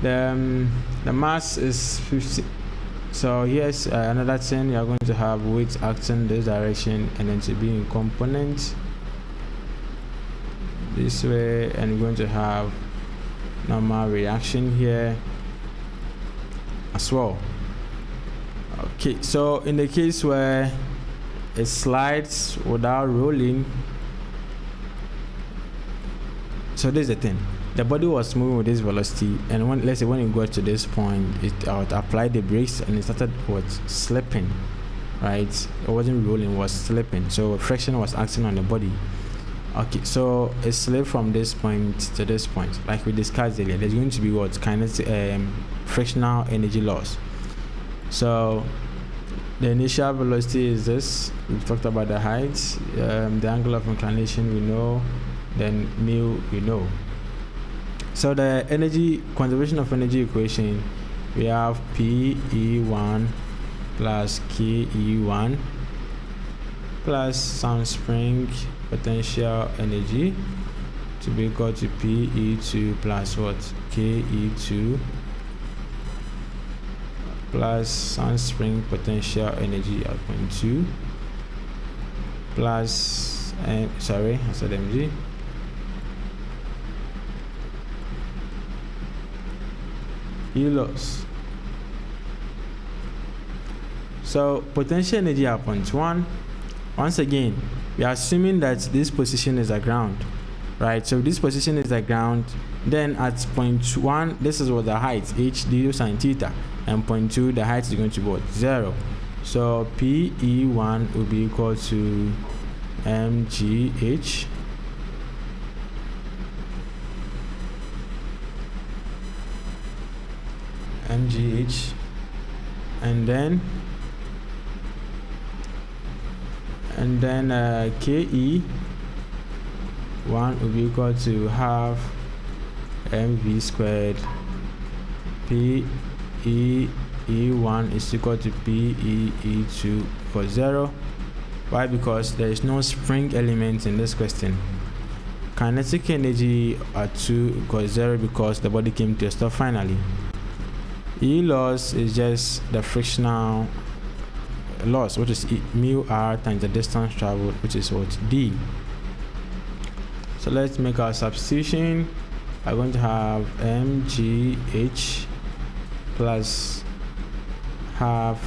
The mass is 50. So here's another thing. You are going to have weight acting this direction, and then to be in components this way, and we're going to have normal reaction here as well. Okay, so in the case where it slides without rolling, so this is the thing. The body was moving with this velocity, and let's say when it got to this point, it applied the brakes and it started slipping, right? It wasn't rolling, it was slipping. So friction was acting on the body. Okay, so it slipped from this point to this point. Like we discussed earlier, there's going to be frictional energy loss. So the initial velocity is this. We've talked about the height, the angle of inclination we know, then mu we know. So the energy conservation of energy equation, we have PE1 plus KE1 plus some spring potential energy to be equal to PE2 plus what? KE2 plus some spring potential energy at point 2 plus sorry, I said mg E loss. So potential energy at point 1, once again we are assuming that this position is a ground, right? So this position is a ground, then at point 1 this is what the height h d sine theta, and point 2 the height is going to be what? 0. So PE1 will be equal to mgh and then KE1 will be equal to half mv squared. PE1 is equal to PE2 for 0. Why? Because there is no spring element in this question. Kinetic energy at 2 equals 0 because the body came to a stop finally. E loss is just the frictional loss, which is mu r times the distance traveled, which is what? D. So let's make our substitution. I'm going to have mgh plus half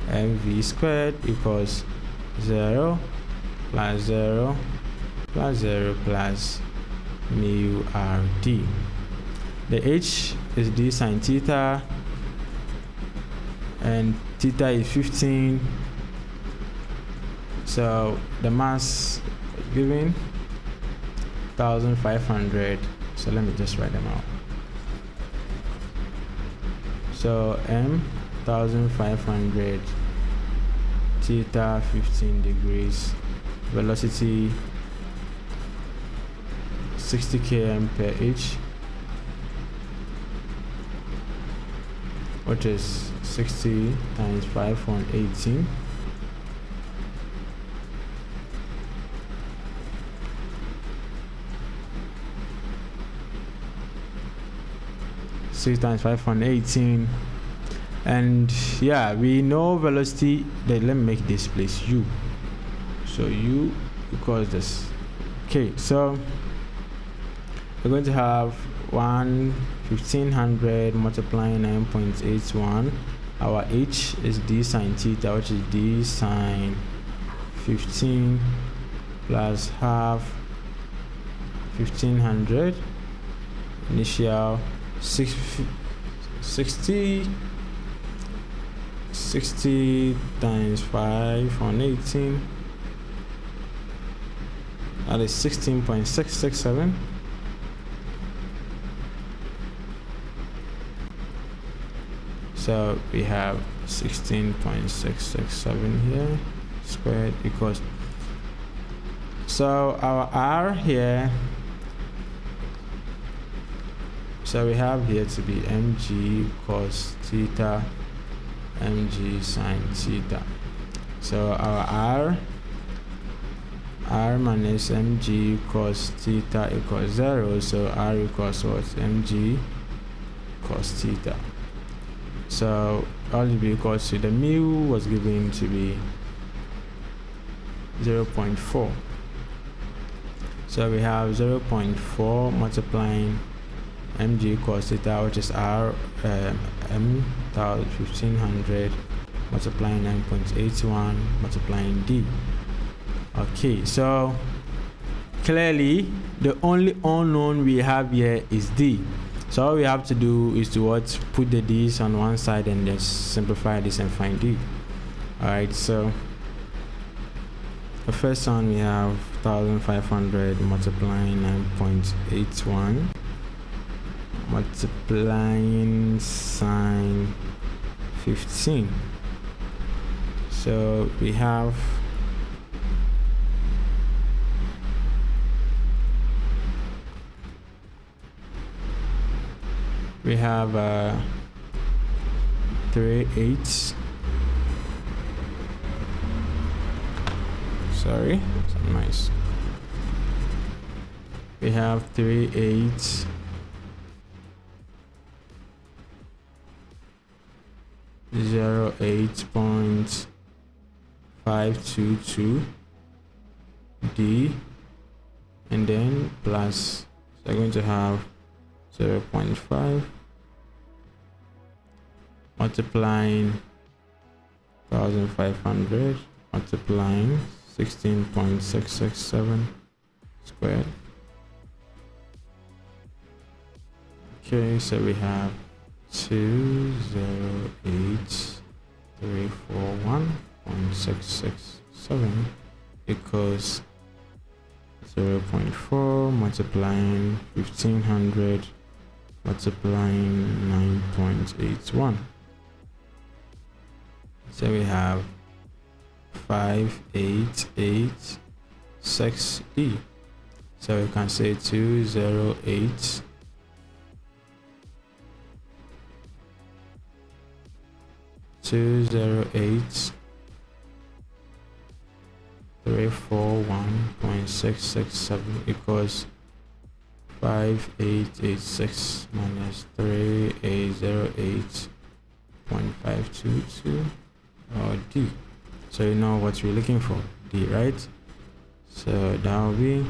mv squared equals 0 plus 0 plus 0 plus mu rd. The h is d sine theta, and theta is 15. So the mass given 1500. So let me just write them out. So m 1500, theta 15 degrees, velocity 60 km per h, which is 60 times 5 on 18. Times 5 on 18, and yeah, we know velocity. Let me make this place u. So u equals this. Okay, so we're going to have 1500 multiplying 9.81. Our h is d sine theta, which is d sine 15 plus half 1500 initial 60 times 5 on 18, that is 16.667. So we have 16.667 here squared equals, so our r here, so we have here to be mg cos theta, mg sine theta. So our r minus mg cos theta equals 0. So r equals what? Mg cos theta. So all will be equal to, the mu was given to be 0.4. So we have 0.4 multiplying mg cos theta, which is r m 1500 multiplying 9.81 multiplying d. Okay, so clearly the only unknown we have here is d. So all we have to do is to what? Put the d's on one side and just simplify this and find d. Alright, so the first one we have 1500 multiplying 9.81 multiplying sine 15. So we have we have 3/8. Sorry, that's nice. We have 3/8 08.522 D, and then plus, so we're going to have 0.5 multiplying 1500 multiplying 16.667 squared. Okay, so we have 208,341.667 equals 0.4 multiplying 1500 multiplying 9.81. So we have 5886D. So we can say 208 341.667 equals 5886 minus 3808.522 or D. So you know what we're looking for, D, right? So that will be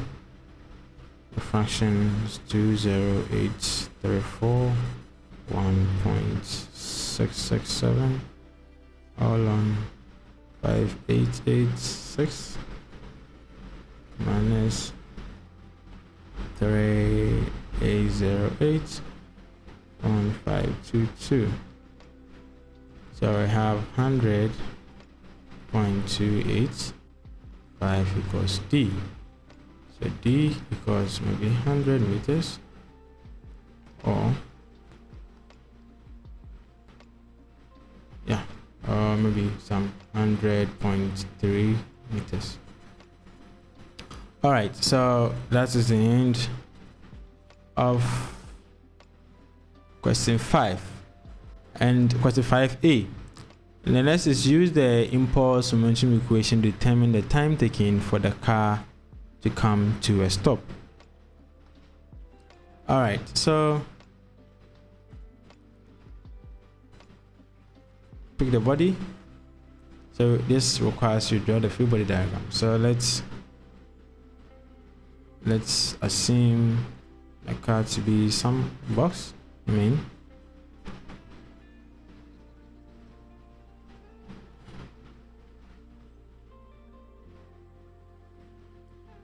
the function is 20834.1.667 all on 5886 minus 3808.522. So I have 100.285 equals D. So D equals maybe 100 meters or maybe some 100.3 meters. All right, so that is the end of question 5 and question 5a. And then let's just use the impulse momentum equation to determine the time taken for the car to come to a stop. All right, so pick the body. So this requires you to draw the free body diagram. So let's assume the car to be some box.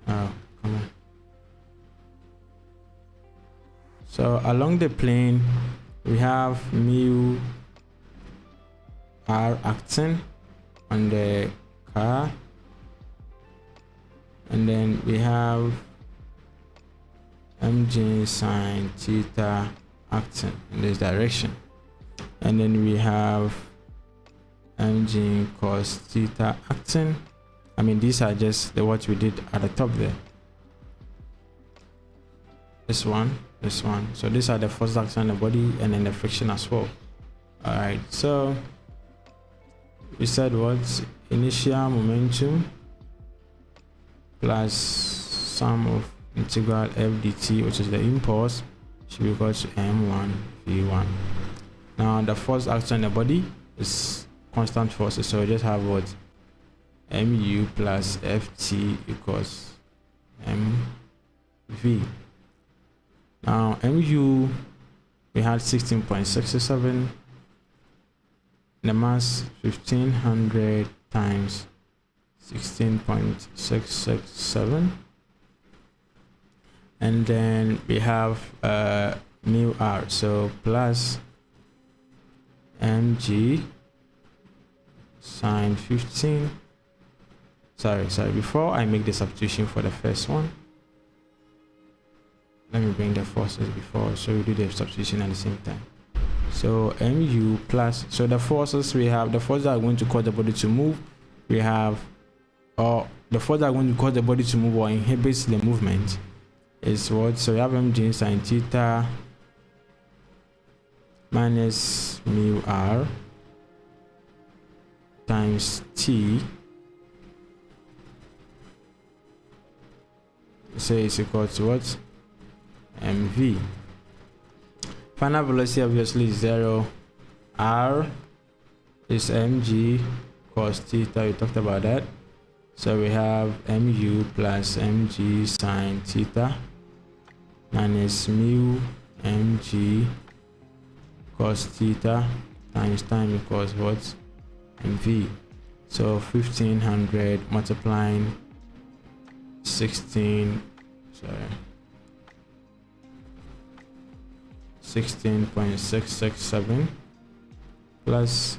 Oh, come on. So along the plane we have mu r acting on the car, and then we have mg sine theta acting in this direction, and then we have mg cos theta acting. I mean, these are just what we did at the top there. This one. So these are the forces acting on the body and then the friction as well. All right, so we said what? Initial momentum plus sum of integral f dt, which is the impulse, should be equal to m1 v1. Now the force acting on the body is constant forces, so we just have what? mu plus ft equals mv. Now mu, we had 16.67, the mass 1500 times 16.667, and then we have mu r, so plus mg sine 15. Sorry, before I make the substitution for the first one, let me bring the forces before, so we do the substitution at the same time. So mu plus, so the forces we have, the forces that are going to cause the body to move, we have, or the force that are going to cause the body to move or inhibits the movement is what? So we have mg sine theta minus mu r times t, so it's equal to what? mv. Final velocity obviously is 0. R is mg cos theta, we talked about that. So we have mu plus mg sine theta minus mu mg cos theta times time equals what? mv. So 1500 multiplying 16.667 plus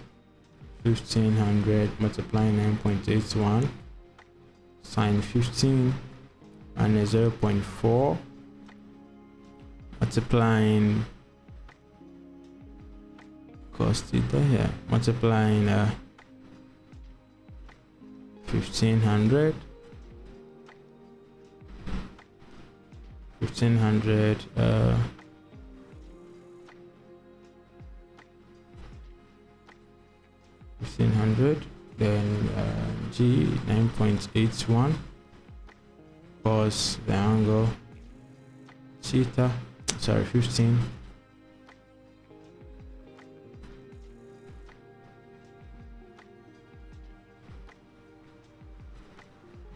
1500 multiplying 9.81 sine 15 minus 0.4 multiplying cos theta here, multiplying 1500 1500, then g 9.81 cos the angle theta, sorry 15,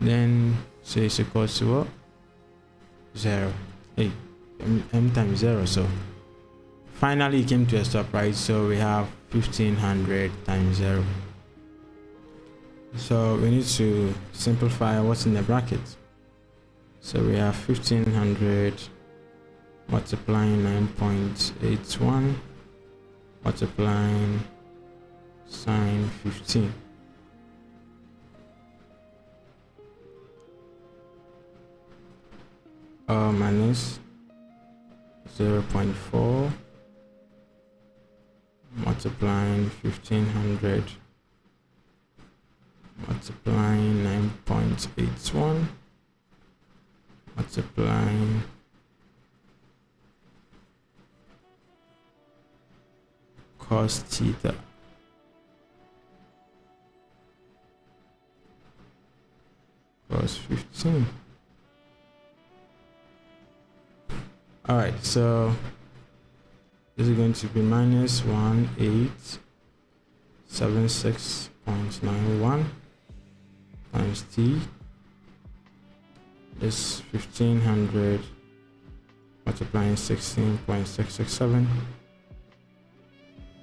then so it's equal to what? 0. Hey, m times 0. So finally it came to a stop, right? So we have 1500 times 0. So we need to simplify what's in the bracket. So we have 1500 multiplying 9.81 multiplying sine 15. Minus 0.4 multiplying 1500 multiplying 9.81 multiplying cos theta cos 15. All right, so this is going to be minus 1876.91 times t. This 1500 multiplying 16.667.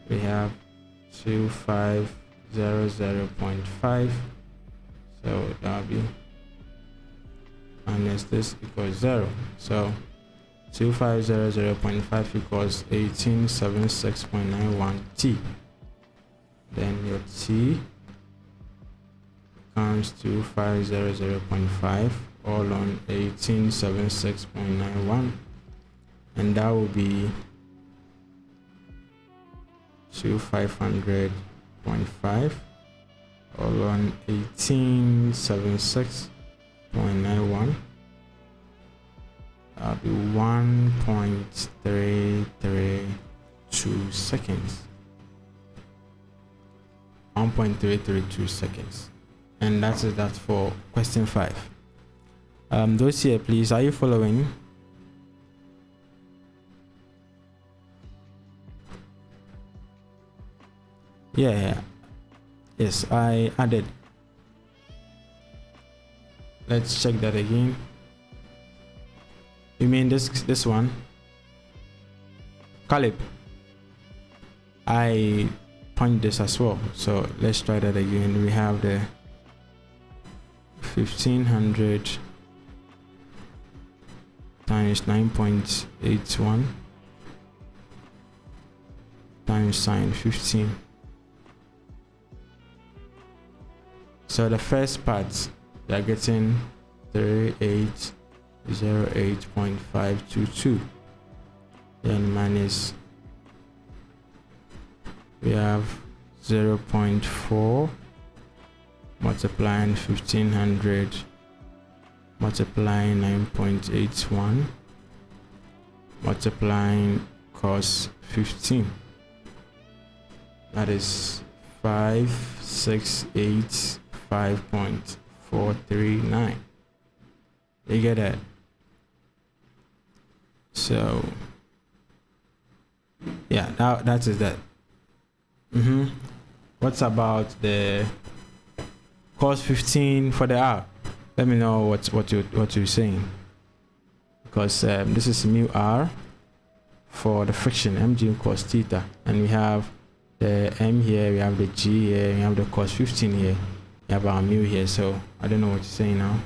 We have 2500.5. So that'll be minus this equals 0. So 2500.5 equals 1876.91 t. Then your t becomes 2500.5 all on 1876.91, and that will be 2500.5 all on 1876.91. That'll be 1.332 seconds. 1.332 seconds. And that's it. That's for question 5. Those here, please, are you following? Yeah. Yes, I added. Let's check that again. You mean this one? Caleb, I punch this as well. So let's try that again. We have the 1500 times 9.81 times sine 15. So the first part, we are getting 3808.522. Then minus, we have 0.4 multiplying 1500 multiplying 9.81 multiplying cos 15. That is 5685.439. You get that? So yeah, that is that. What's about the cos 15 for the R? Let me know what you're saying, because this is mu R for the friction, mg cos theta, and we have the m here, we have the g here, we have the cos 15 here, we have our mu here. So I don't know what you're saying now.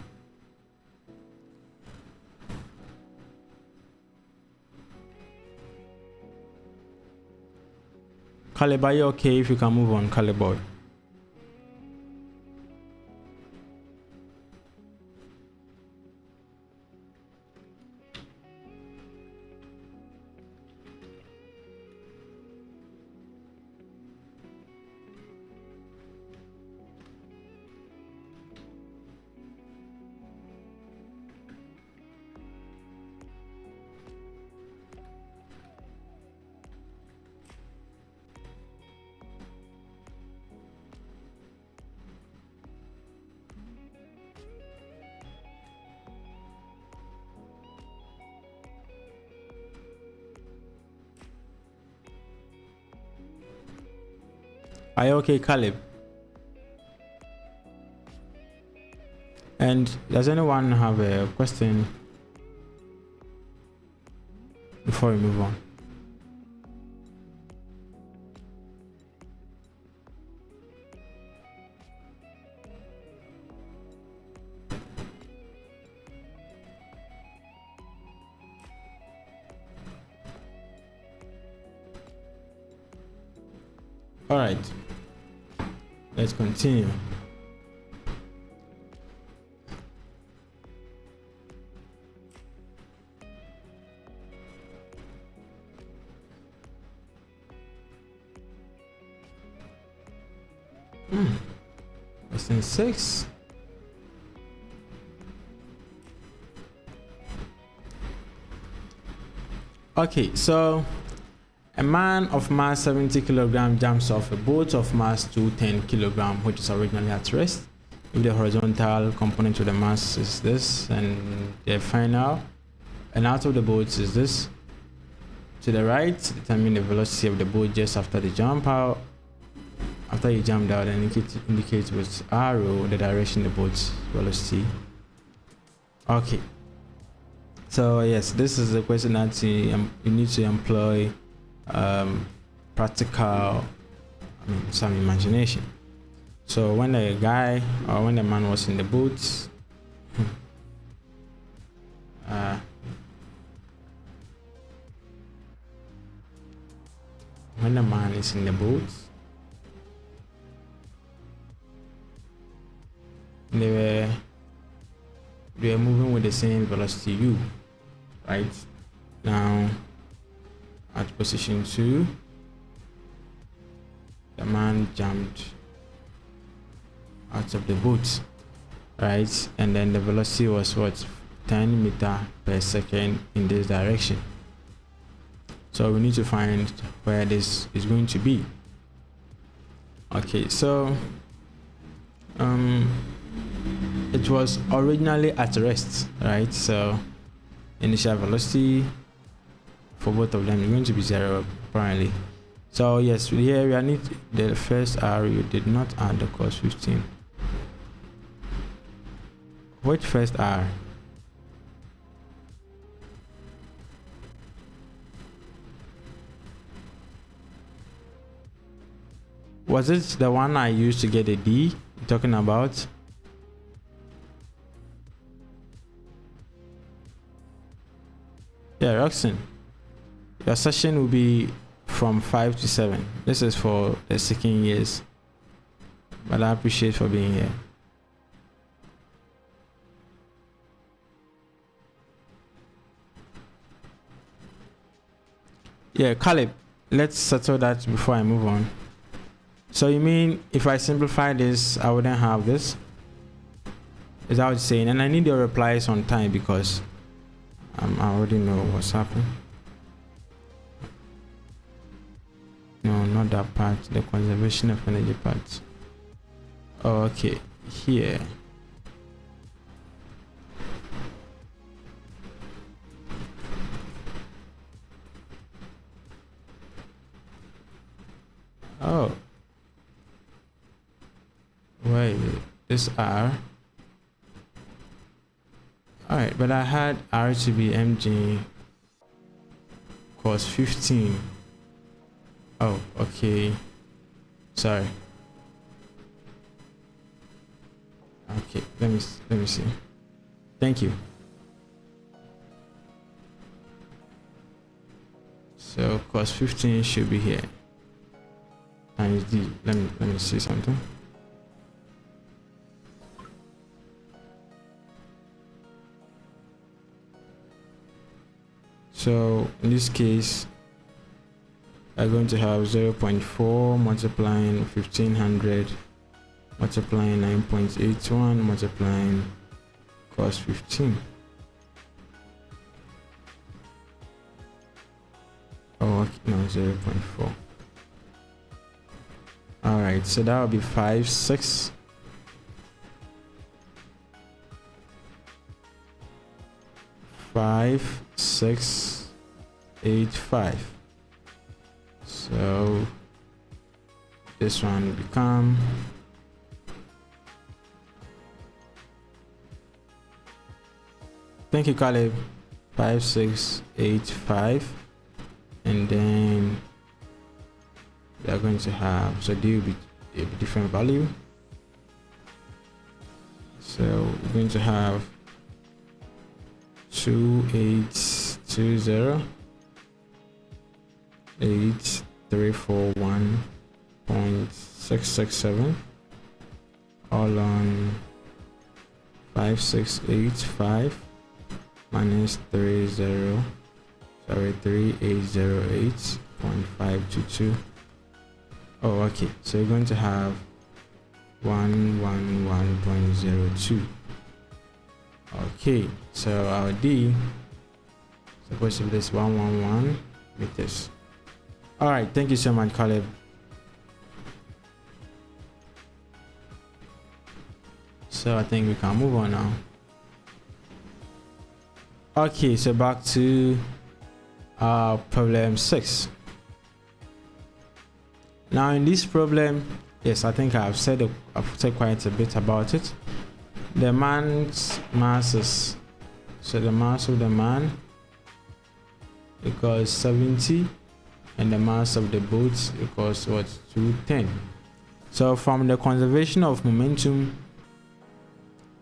Caleb, are you okay if you can move on, Caleb boy? Are you okay, Caleb? And does anyone have a question before we move on? All right, let's continue. Lesson 6. Okay, so a man of mass 70 kg jumps off a boat of mass 210 kg, which is originally at rest. If the horizontal component of the mass is this, and the final and out of the boat is this. To the right, determine the velocity of the boat just after the jump out. After you jumped out, and indicate with arrow the direction the boat's velocity. Okay. So yes, this is the question that you need to employ practical, some imagination. So when the guy or when the man was in the boat, when the man is in the boat, they were moving with the same velocity u, right? Now at position 2, the man jumped out of the boat, right? And then the velocity was what, 10 meters per second in this direction. So we need to find where this is going to be. Okay, so it was originally at rest, right? So initial velocity for both of them is going to be 0 apparently. So yes, here we need the first R. You did not add the cos 15. Which first R? Was it the one I used to get a D you're talking about? Yeah, Roxanne, your session will be from 5 to 7. This is for the second years, but I appreciate for being here. Yeah, Caleb, let's settle that before I move on. So you mean if I simplify this, I wouldn't have this? Is that what you're saying? And I need your replies on time because I already know what's happening. No, not that part, the conservation of energy part. Oh, okay, here. Oh, wait, this R. All right, but I had R to be mg cos 15. Oh, okay, sorry. Okay, let me see. Thank you. So cos 15 should be here times d. Let me see something. So in this case, I'm going to have 0.4 multiplying 1500 multiplying 9.81 multiplying cos 15. Oh, no, 0.4. All right, so that will be 5.6. Five, 6, 8, 5. So this one become thank you, Caleb. 5, 6, 8, 5, and then we are going to have, so D will be a different value. So we're going to have 2820 8341.667 all on 5685 minus 3808.522. Oh, okay, so we're going to have 111.02. Okay, so our D supposed to be this 111 meters. All right, thank you so much, Caleb. So I think we can move on now. Okay, so back to problem 6. Now in this problem, yes, I think I've said quite a bit about it. The man's masses, so the mass of the man equals 70 and the mass of the boat equals what, 210. So from the conservation of momentum,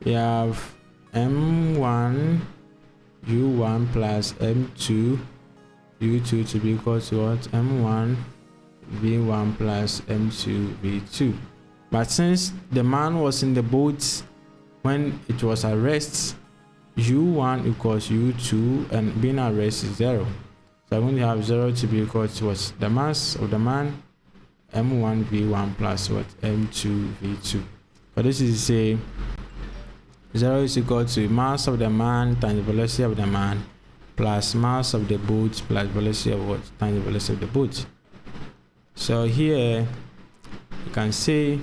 we have m1 u1 plus m2 u2 to be equal to what, m1 v1 plus m2 v2. But since the man was in the boat when it was at rest, u1 equals u2 and being at rest is 0. So I'm going to have 0 to be equal to what, the mass of the man, m1 v1 plus what, m2 v2. But this is to say 0 is equal to mass of the man times velocity of the man plus mass of the boat plus velocity of what, times velocity of the boat. So here you can say,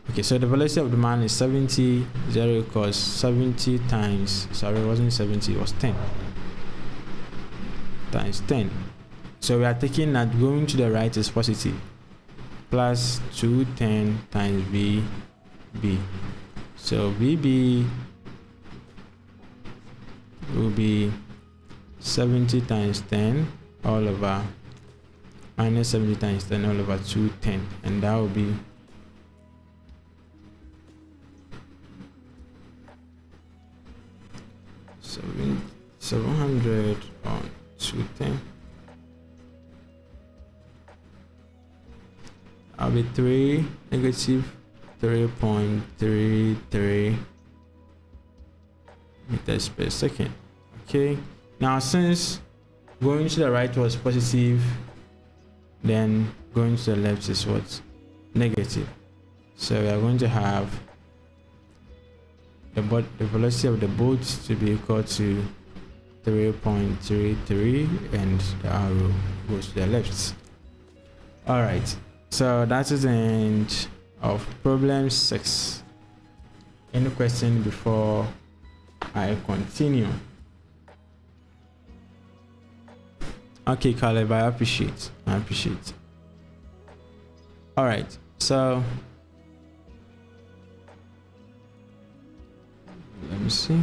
okay, so the velocity of the man is 70, 0 equals 70 times, sorry, it wasn't 70, it was 10 times 10. So we are taking that going to the right is positive, plus 210 times VB. So VB will be 70 times 10 all over minus 70 times 10 all over 210, and that will be 700 on 210. I'll be 3 negative 3.33 meters per second. Okay, now since going to the right was positive, then going to the left is what, negative. So we are going to have the velocity of the boat to be equal to 3.33 and the arrow goes to the left. All right, so that is the end of problem 6. Any question before I continue? Okay, Caleb, I appreciate. All right, so let me see.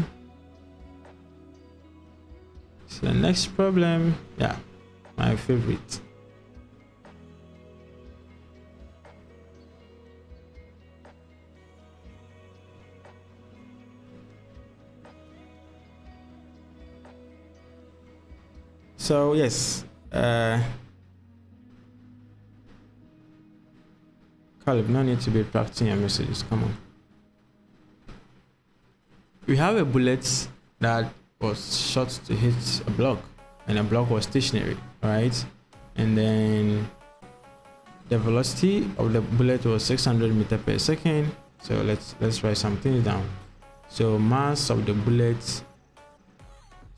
So the next problem, yeah, my favorite. So yes, Caleb, no need to be practicing your messages. Come on. We have a bullet that was shot to hit a block, and a block was stationary, right? And then the velocity of the bullet was 600 meters per second. So let's write some things down. So mass of the bullet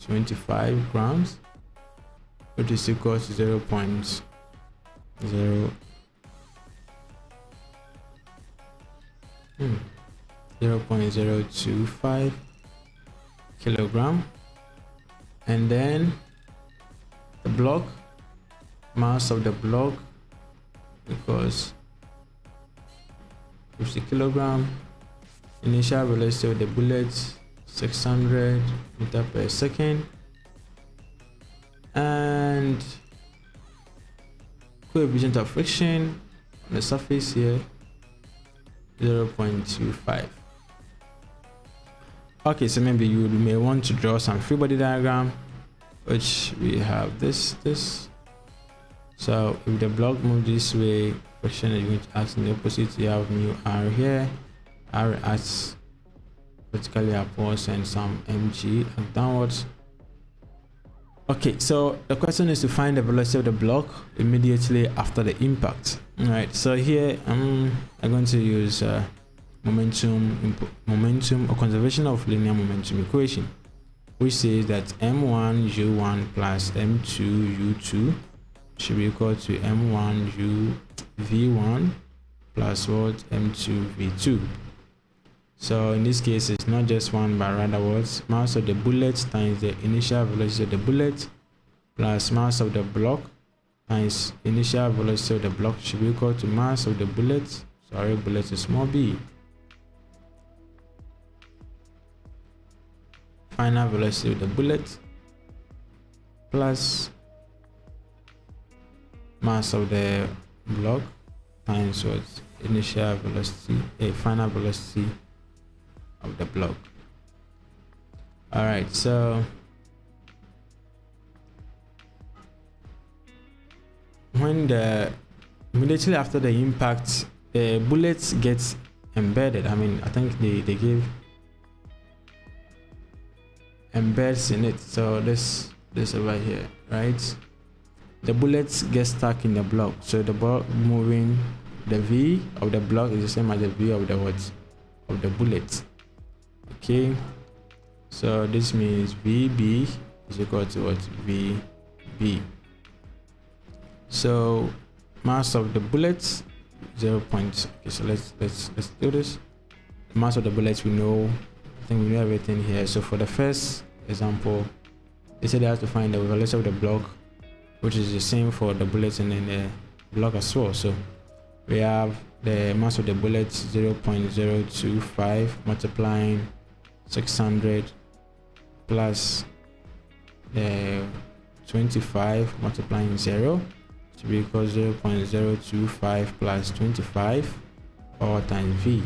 25 grams, which is equal to 0.0 0.025 kilogram. And then the block, mass of the block equals 50 kilogram. Initial velocity of the bullet 600 meters per second, and coefficient of friction on the surface here 0.25. Okay, so maybe you may want to draw some free body diagram, which we have this. So if the block moves this way, friction is going to act in the opposite. You have mu r here, r acts vertically upwards and some mg downwards. Okay, so the question is to find the velocity of the block immediately after the impact. All right, so here I'm going to use momentum or conservation of linear momentum equation, which says that m1 u1 plus m2 u2 should be equal to m1 u v1 plus what m2 v2. So in this case, it's not just one, but rather what mass of the bullet times the initial velocity of the bullet plus mass of the block times initial velocity of the block should be equal to mass of the bullet. Sorry, bullet is small b. Final velocity of the bullet plus mass of the block times what initial velocity, final velocity of the block. All right, so when immediately after the impact, the bullets gets embedded. I think they give embeds in it. So this over here, right? The bullets get stuck in the block. So the block moving, the v of the block is the same as the v of the what of the bullet. Okay, so this means VB is equal to what VB. So mass of the bullets 0. Okay, so let's do this. The mass of the bullets we know. I think we know everything here. So for the first example, they said they have to find the velocity of the block, which is the same for the bullets and then the block as well. So we have the mass of the bullet 0.025 multiplying 600 plus the 25 multiplying 0 to be equal to 0.025 plus 25 all times v.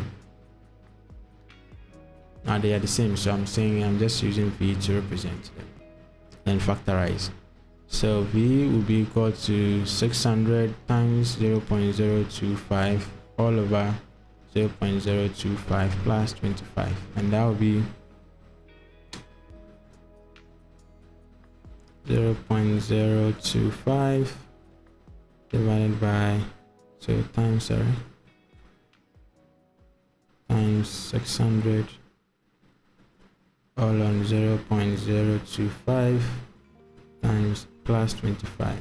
Now they are the same, so I'm just using v to represent them and factorize. So v will be equal to 600 times 0.025 all over 0.025 plus 25, and that will be 0.025 divided by times 600 all on 0.025 times plus 25.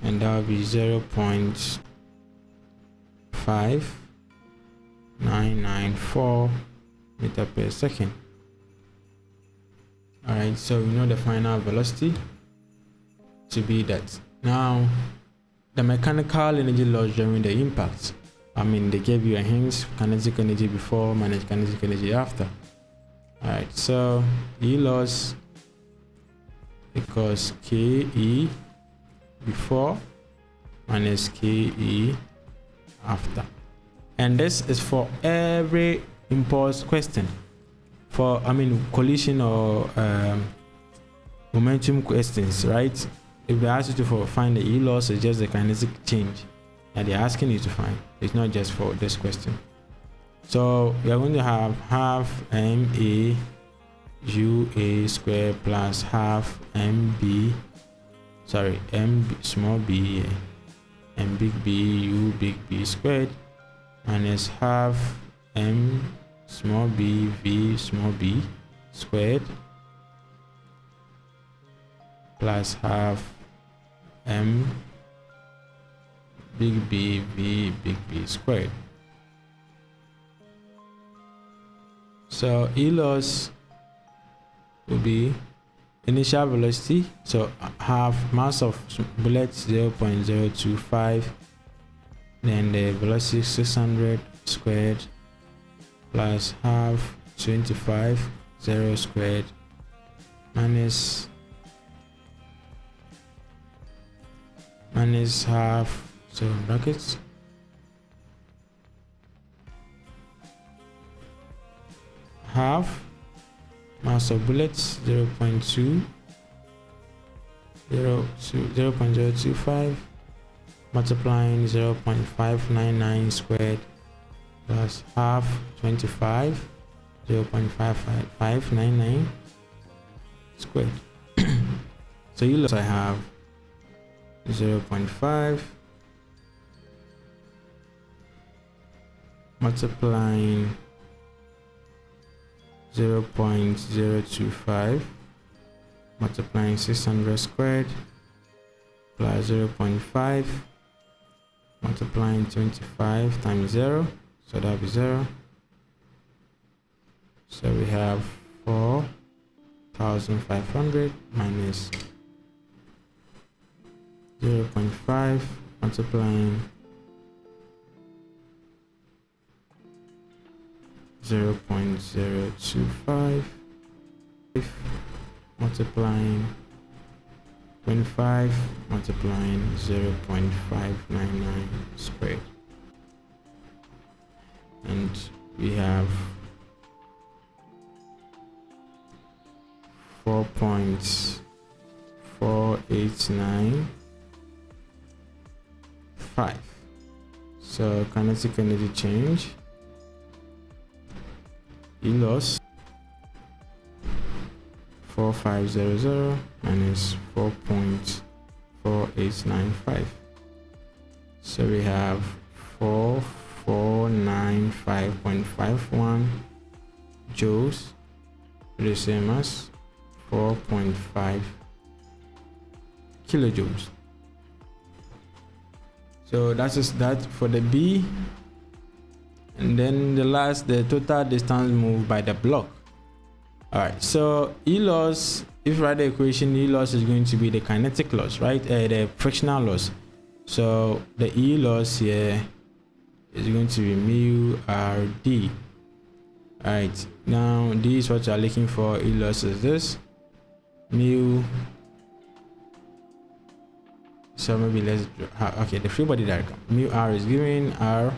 and that will be 0.5994 meter per second. All right, so we know the final velocity to be that. Now the mechanical energy loss during the impact, I mean, they gave you a hint: kinetic energy before minus kinetic energy after. All right, so E loss equals KE before minus KE after, and this is for every impulse question. For, I mean, collision or momentum questions, right? If they ask you to find the E loss, it's just the kinetic change that they're asking you to find. It's not just for this question. So we are going to have half MA UA squared plus half MB, sorry, M small b and big B U big B squared minus half M small b V small b squared plus half M big B V big B squared. So E loss will be initial velocity, so half mass of bullet 0.025, then the velocity 600 squared plus half 25 0 squared minus half, so brackets half mass of bullets 0.025 multiplying 0.599 squared plus half 25 0.5599 squared. So you look, I have 0.5 multiplying 0.025 multiplying 600 squared plus 0.5 multiplying 25 times 0, so that'll be 0. So we have 4,500 minus 0.5 multiplying 0.025 multiplying 25 multiplying 0.599 squared, and we have 4.4895. So kinetic energy change, E loss 4500 minus 4.4895. So we have 4495.51 joules, the same as 4.5 kilojoules. So that is that for the B. And then the total distance moved by the block. All right, so E loss, if you write the equation, E loss is going to be the kinetic loss, right? The frictional loss. So the E loss here is going to be mu RD. All right, now D is what you are looking for. E loss is this mu. So maybe let's, okay, the free body diagram. Mu R is given, R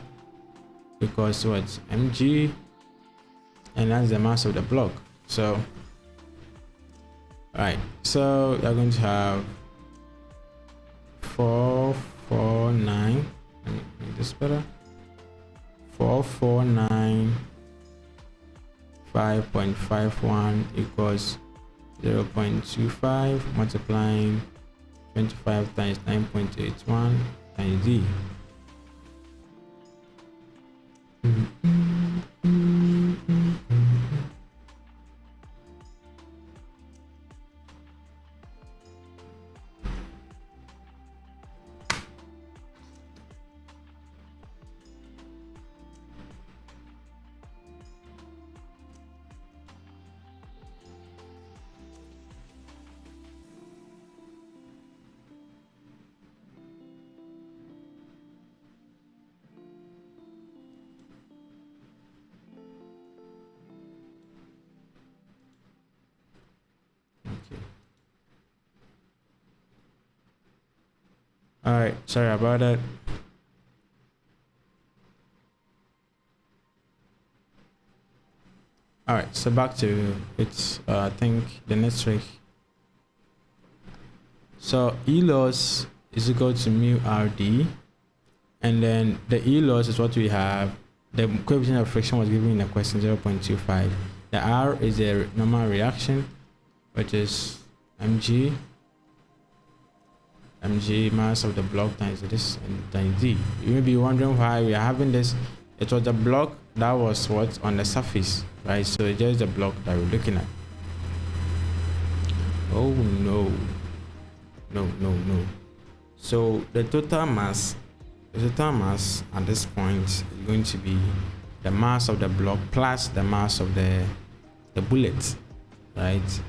equals what? Mg, and that's the mass of the block. So right, so you're going to have 449, let me make this better, 449.5.51 equals 0.25 multiplying 25 times 9.81 times D. All right, sorry about that. All right, so back to it. I think the next week. So E loss is equal to mu RD, and then the E loss is what we have. The coefficient of friction was given in the question 0.25. The R is the normal reaction, which is mg mass of the block times this and times d. You may be wondering why we are having this. It was the block that was what on the surface, right? So it's just the block that we're looking at. Oh no. So the total mass at this point is going to be the mass of the block plus the mass of the bullet, right?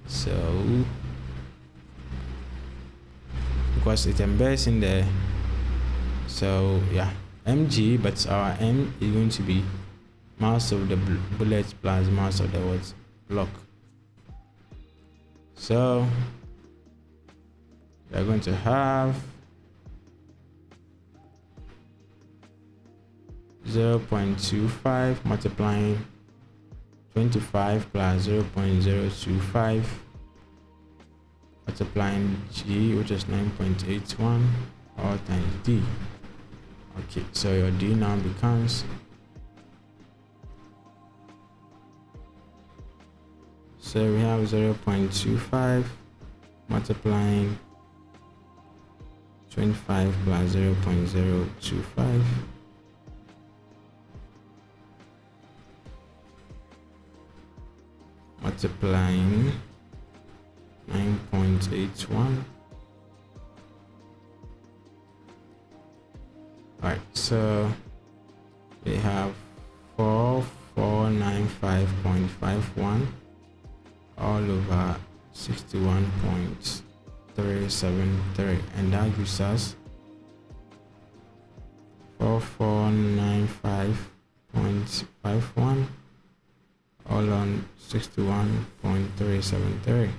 So because it embeds in there, so yeah, mg, but our m is going to be mass of the bullet plus mass of the what block. So we're going to have 0.25 multiplying 25 plus 0.025 multiplying g, which is 9.81, all times d. Okay, so your d now becomes, so we have 0.25 multiplying 25 plus 0.025 multiplying 9.81. All right, so we have 4495.51 all over 61.373, and that gives us 4495.51 all on 61.373.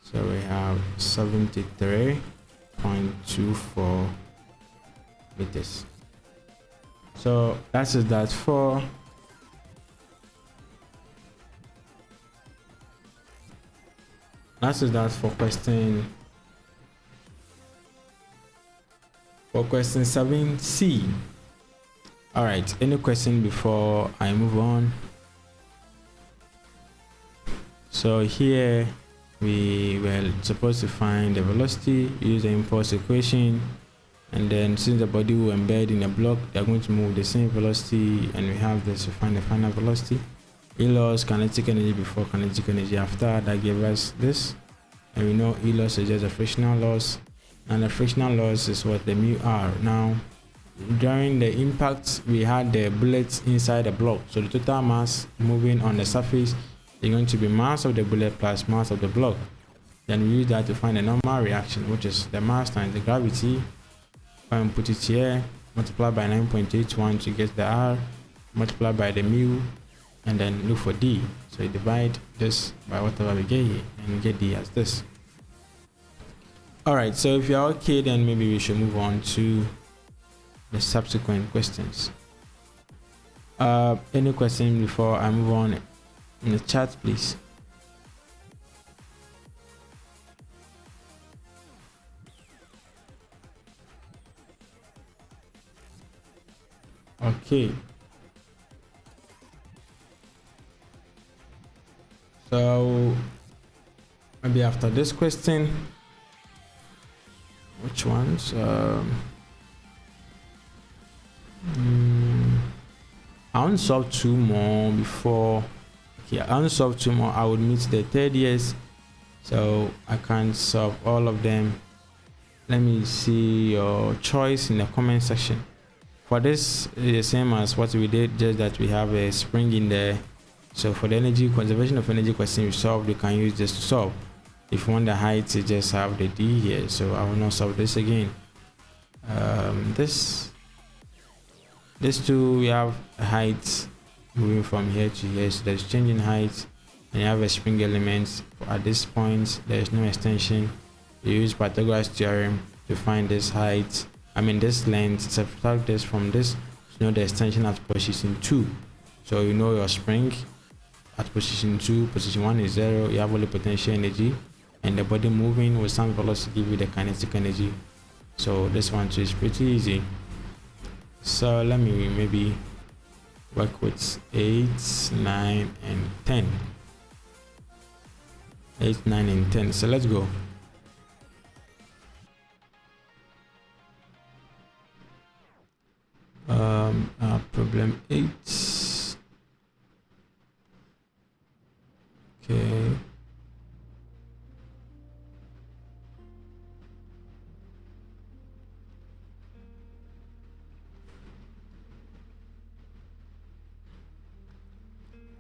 So we have 73.24 meters. So that is that for question 7C. All right, any question before I move on? So here we were supposed to find the velocity, use the impulse equation, and then since the body will embed in a block, they're going to move the same velocity, and we have this to find the final velocity. E loss, kinetic energy before, kinetic energy after, that gave us this. And we know E loss is just a frictional loss, and the frictional loss is what the mu r. Now during the impact we had the bullets inside the block, so the total mass moving on the surface is going to be mass of the bullet plus mass of the block. Then we use that to find the normal reaction, which is the mass times the gravity. And put it here, multiply by 9.81 to get the r, multiply by the mu, and then look for d. So you divide this by whatever we get here and get d as this. All right, so if you're okay, then maybe we should move on to the subsequent questions. Any question before I move on in the chat, please? Okay, so maybe after this question, which ones? I want to solve two more before. Okay, I want to solve two more. I would meet the third years, so I can't solve all of them. Let me see your choice in the comment section. For this, it's the same as what we did, just that we have a spring in there. So for the energy conservation of energy question we solved, you can use this to solve. If you want the height, you just have the d here. So I will not solve this again. This two, we have height moving from here to here, so there's changing height, and you have a spring element. At this point, there is no extension. You use Pythagoras theorem to find this height, I mean this length, subtract this from this, you know the extension at position 2. So you know your spring at position 2, position 1 is 0, you have only potential energy, and the body moving with some velocity give you the kinetic energy. So this one too is pretty easy. So let me maybe work with 8, 9 and 10. 8, 9 and 10. So let's go. Problem 8. Okay.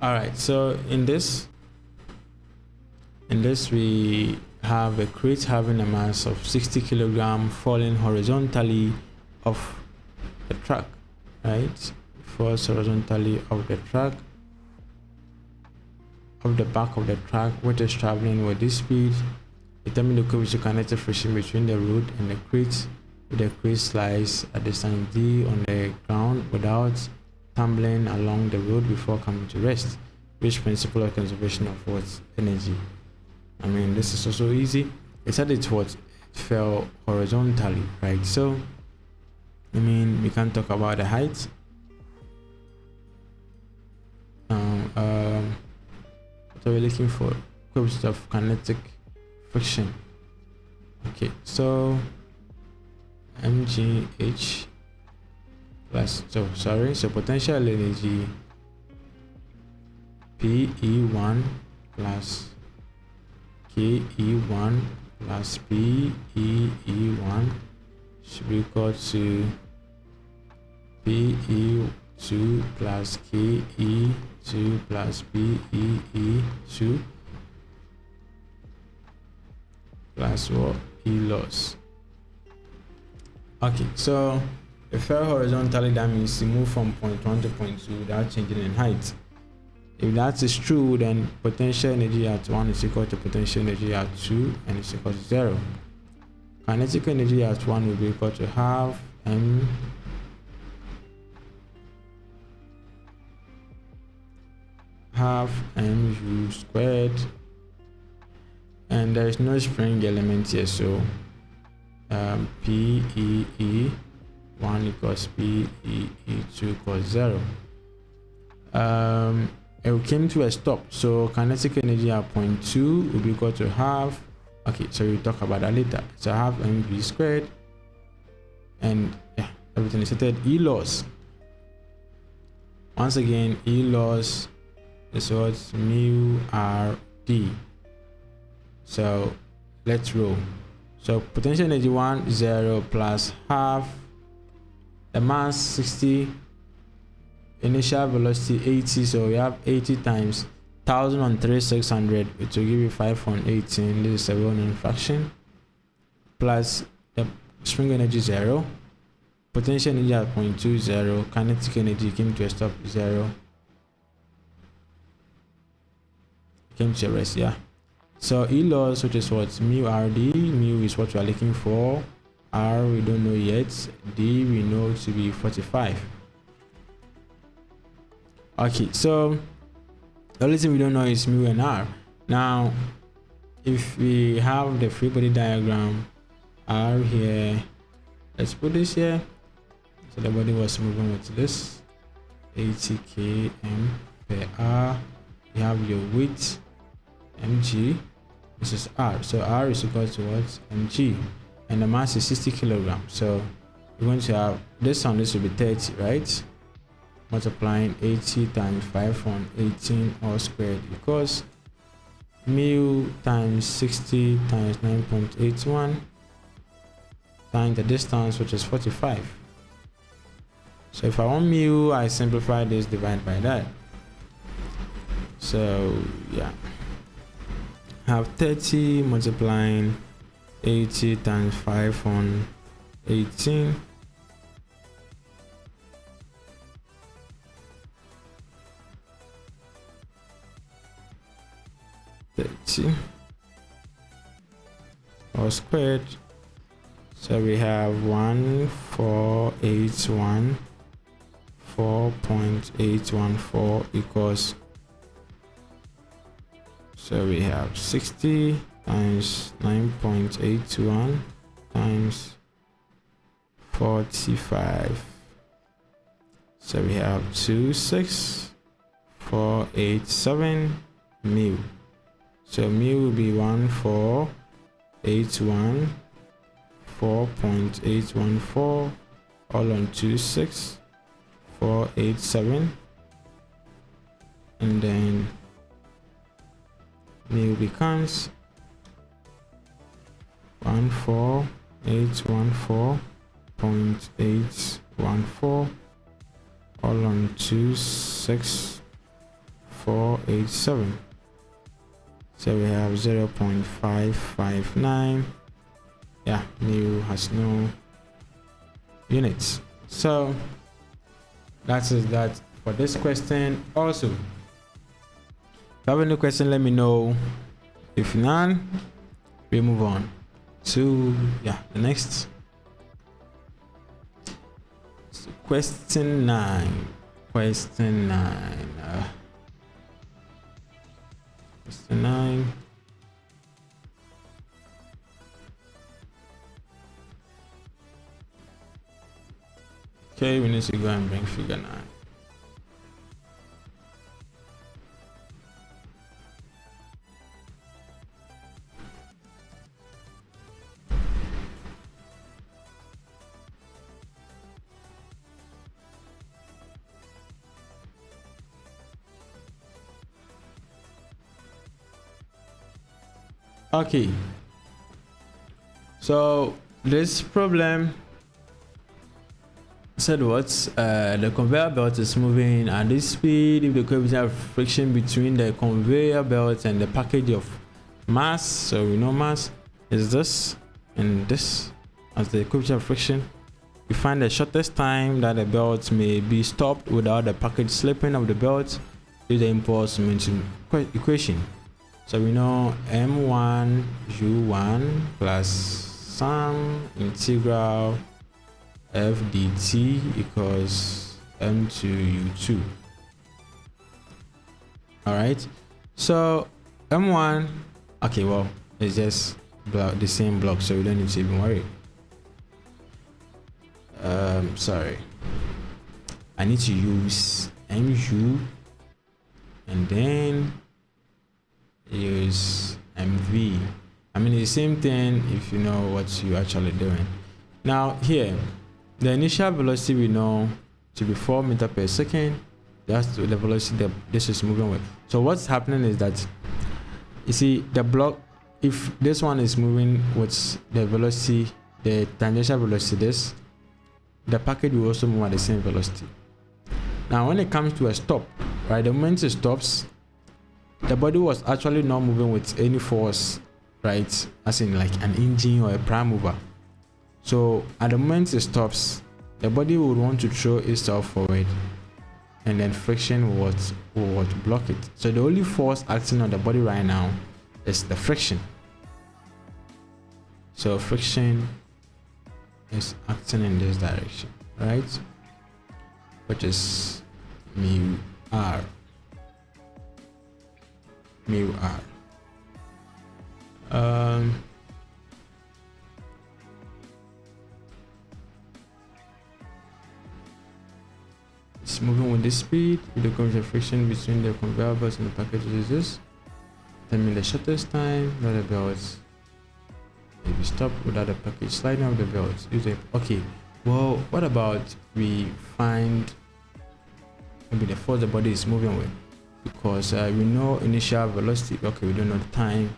All right, so in this we have a crate having a mass of 60 kilogram falling horizontally off the track, right? Falls horizontally off the track, off the back of the track, which is traveling with this speed. Determine the coefficient of kinetic friction between the road and the crate, with the crate slides at distance d on the ground without tumbling along the road before coming to rest. Which principle of conservation of what energy? I mean, this is also easy. It said it fell horizontally, right? So I mean, we can talk about the height. What are we looking for? Coefficient of kinetic friction. Okay, so mgh plus, so potential energy PE1 plus KE1 plus PEE1 should be equal to PE2 plus KE2 plus PEE2 plus what? E loss. Okay, so if fell horizontally, that means to move from point 1 to point 2 without changing in height. If that is true, then potential energy at 1 is equal to potential energy at 2 and it's equal to 0. Kinetic energy at 1 will be equal to half m u squared, and there is no spring element here, so PEE 1 equals PEE 2 equals 0. It came to a stop, so kinetic energy at point 2 will be equal to half. Okay, so we'll talk about that later. So half mv squared, and yeah, everything is settled. E loss, once again, E loss is what? Mu r d. So let's roll. So potential energy 1 0 plus half the mass 60, initial velocity 80, so we have 80 times 1000 on 3600, it will give you 5 on 18. This is a well-known fraction, plus the spring energy 0, potential energy at point 2 0, kinetic energy came to a stop 0, came to a rest. Yeah, so E loss, which is what? Mu rd. Mu is what we are looking for, r we don't know yet, d we know to be 45. Okay, so the only thing we don't know is mu and r. Now if we have the free body diagram, r here, let's put this here. So the body was moving with this 80 km per hour. You have your weight mg, this is r, so r is equal to what? Mg, and the mass is 60 kilograms. So we're going to have this on this will be 30, right? Multiplying 80 times 5 on 18 all squared equals mu times 60 times 9.81 times the distance, which is 45. So if I want mu, I simplify this, divide by that. So yeah, have 30 multiplying 80 times 5 on 18 30 all squared. So we have 1481.814 equals, so we have 60 times 9.81 times 45. So we have 26487 mu. So mu will be 1481.4.814 all on 26487, and then mu becomes 14814.814 all on 26487. So we have 0.559. Yeah, mu has no units. So that is that for this question. Also, if you have any question, let me know. If none, we move on to the next. So question 9. Question 9. Question 9. Okay, we need to go and bring figure 9. Okay, so this problem said what the conveyor belt is moving at this speed if the coefficient of friction between the conveyor belt and the package of mass, so we know mass is this and this as the coefficient of friction. We find the shortest time that the belt may be stopped without the package slipping of the belt. Use the impulse momentum equation. So we know m1 u1 plus sum integral f dt equals m2 u2. All right, so m1, okay, well, it's just the same block, so we don't need to even worry. Sorry, I need to use mu and then use mv. I mean, it's the same thing if you know what you're actually doing. Now here, the initial velocity we know to be 4 meters per second. That's the velocity that this is moving with. So what's happening is that, you see, the block, if this one is moving with the velocity, the tangential velocity, this, the package will also move at the same velocity. Now when it comes to a stop, right, the moment it stops, the body was actually not moving with any force, right, as in like an engine or a prime mover. So at the moment it stops, the body would want to throw itself forward, and then friction will block it. So the only force acting on the body right now is the friction. So friction is acting in this direction, right, which is mu r. It's moving with this speed. The coefficient of friction between the conveyor belts and the packages is this. Determine the shortest time that the belts may be stopped without the package sliding off the belts. Okay, well, what about we find maybe the force the body is moving with? Because we know initial velocity. Okay, we don't know the time.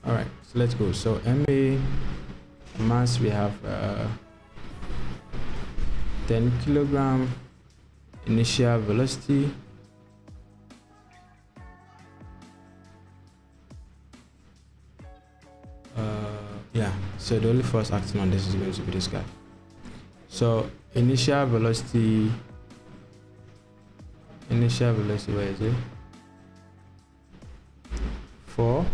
All right, so let's go. So MA mass, we have 10 kilogram initial velocity. Yeah, so the only force acting on this is going to be this guy. So initial velocity, where is it? 4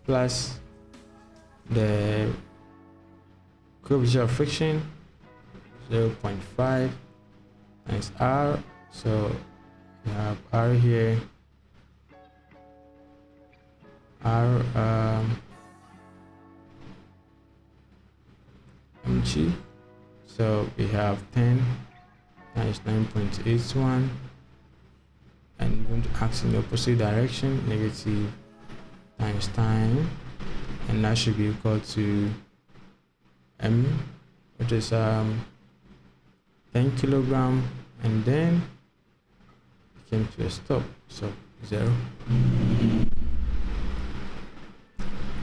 plus the coefficient of friction 0.5 times r. So we have r here, r mg. So we have 10 times 9.81, and we're going to act in the opposite direction, negative times time, and that should be equal to m, which is 10 kilogram, and then it came to a stop, so 0.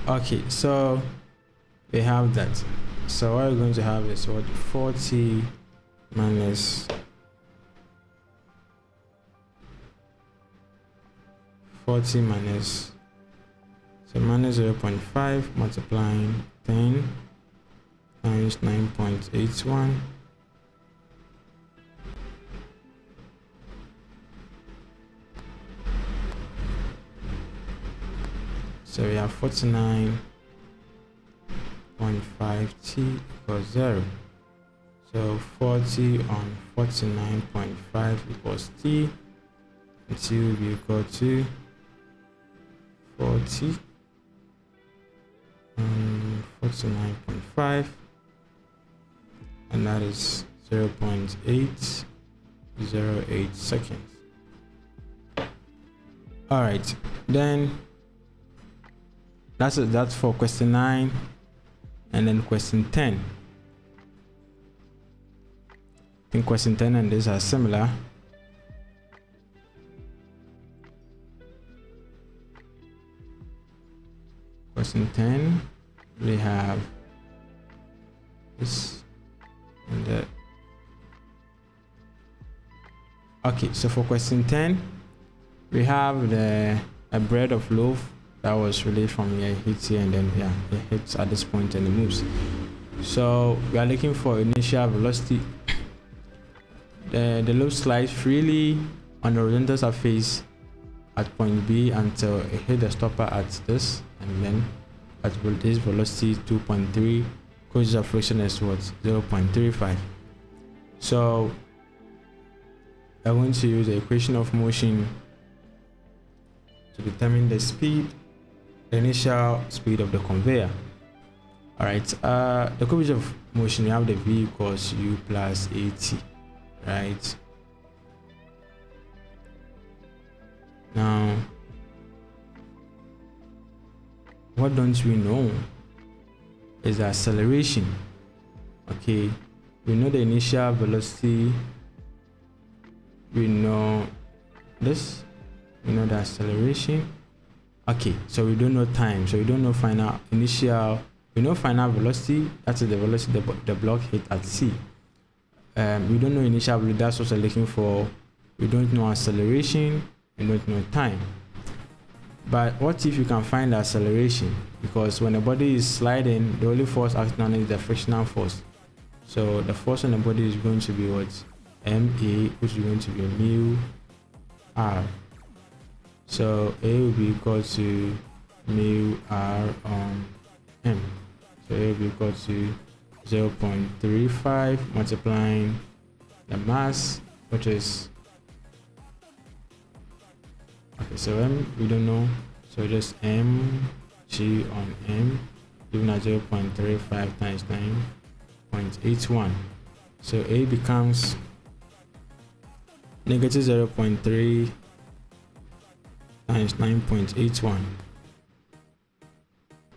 Okay, so we have that. So what we're going to have is what 40 minus 0.5 multiplying 10 times 9.81. So we have 49.5t equals 0. So 40 on 49.5 equals t, and t will be equal to 40 on 49.5, and that is 0.808 seconds. All right, then that's for question 9, and then question 10. I think question 10 and this are similar. Question 10, we have this and that. Okay, so for question 10, we have a bread of loaf that was released from here, hits here, and then yeah, it hits at this point and it moves. So we are looking for initial velocity. The loaf slides freely on the horizontal surface at point B until it hit the stopper at this, and then at this velocity 2.3, coefficient of friction is what 0.35. So I'm going to use the equation of motion to determine the speed, the initial speed of the conveyor. All right, the coefficient of motion, you have the v equals u plus at, right? Now, what don't we know is the acceleration. Okay, we know the initial velocity, we know this, we know the acceleration. Okay, so we don't know time, so we don't know final initial. We know final velocity, that is the velocity the block hit at C. We don't know initial velocity, that's what we're looking for. We don't know acceleration, we don't know time. But what if you can find the acceleration? Because when the body is sliding, the only force acting on it is the frictional force. So the force on the body is going to be what? MA, which is going to be mu R. So A will be equal to mu R on M. So A will be equal to 0.35 multiplying the mass, which is, okay, so M we don't know, so just M G on M given at 0.35 times 9.81. So A becomes negative 0.3 times 9.81.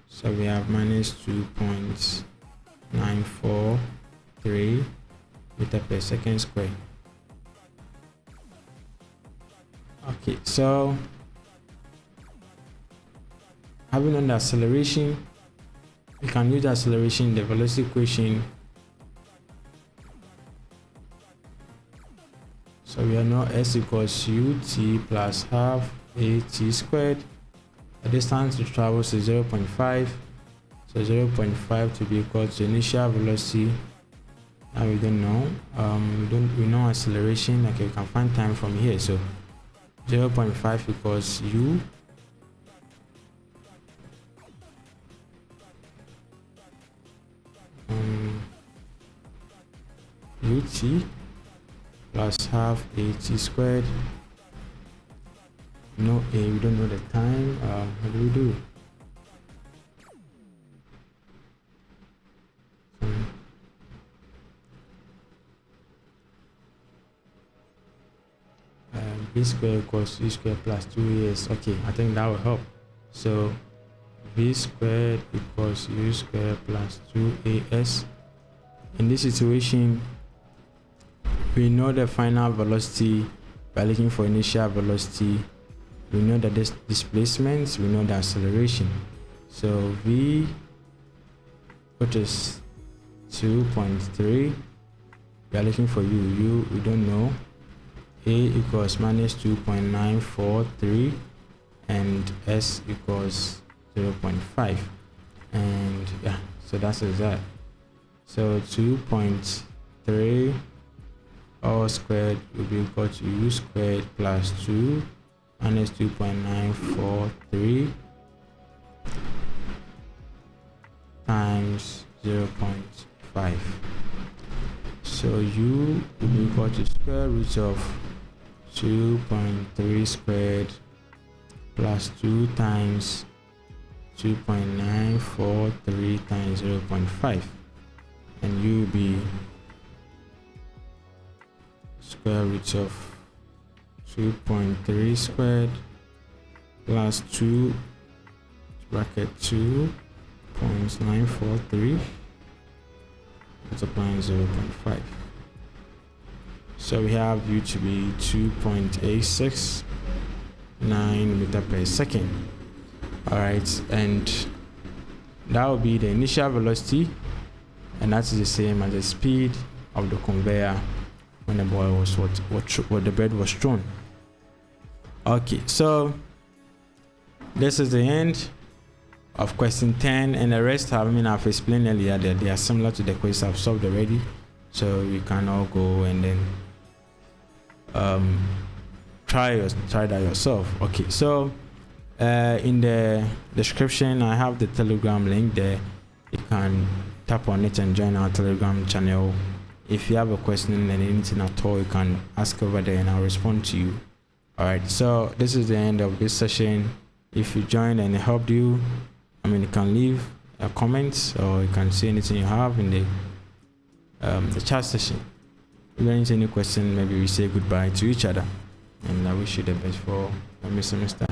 So we have minus 2.943 meter per second square. Okay, so having on the acceleration, we can use the acceleration in the velocity equation. So we know s equals ut plus half at squared. The distance to travel is 0.5. So 0.5 to be equal to initial velocity. Now we don't know. We know acceleration. Okay, we can find time from here. So 0.5 equals u ut plus half at squared. No a, we don't know the time. What do we do? V square equals u square plus 2as. Okay, I think that will help. So v squared equals u square plus 2as. In this situation, we know the final velocity. By looking for initial velocity, we know that this displacement, we know the acceleration. So v, which is 2.3, we are looking for u we don't know. A equals minus 2.943 and s equals 0.5, and yeah, so that's that. So 2.3 all squared will be equal to u squared plus 2 minus 2.943 times 0.5. So u will be equal to square root of 2.3 squared plus 2 times 2.943 times 0.5, and u will be square root of 2.3 squared plus 2 bracket 2.943 multiplying 0.5. So we have u to be 2.869 meter per second. All right, and that will be the initial velocity, and that is the same as the speed of the conveyor when the ball was what the bread was thrown. Okay, so this is the end of question 10, and the rest I've explained earlier that they are similar to the questions I've solved already, so you can all go and then try that yourself. Okay, so in the description I have the Telegram link there. You can tap on it and join our Telegram channel. If you have a question and anything at all, you can ask over there and I'll respond to you. All right, so this is the end of this session. If you joined and it helped you, you can leave a comment or you can say anything you have in the chat session. If there is any question, maybe we say goodbye to each other, and I wish you the best for the semester.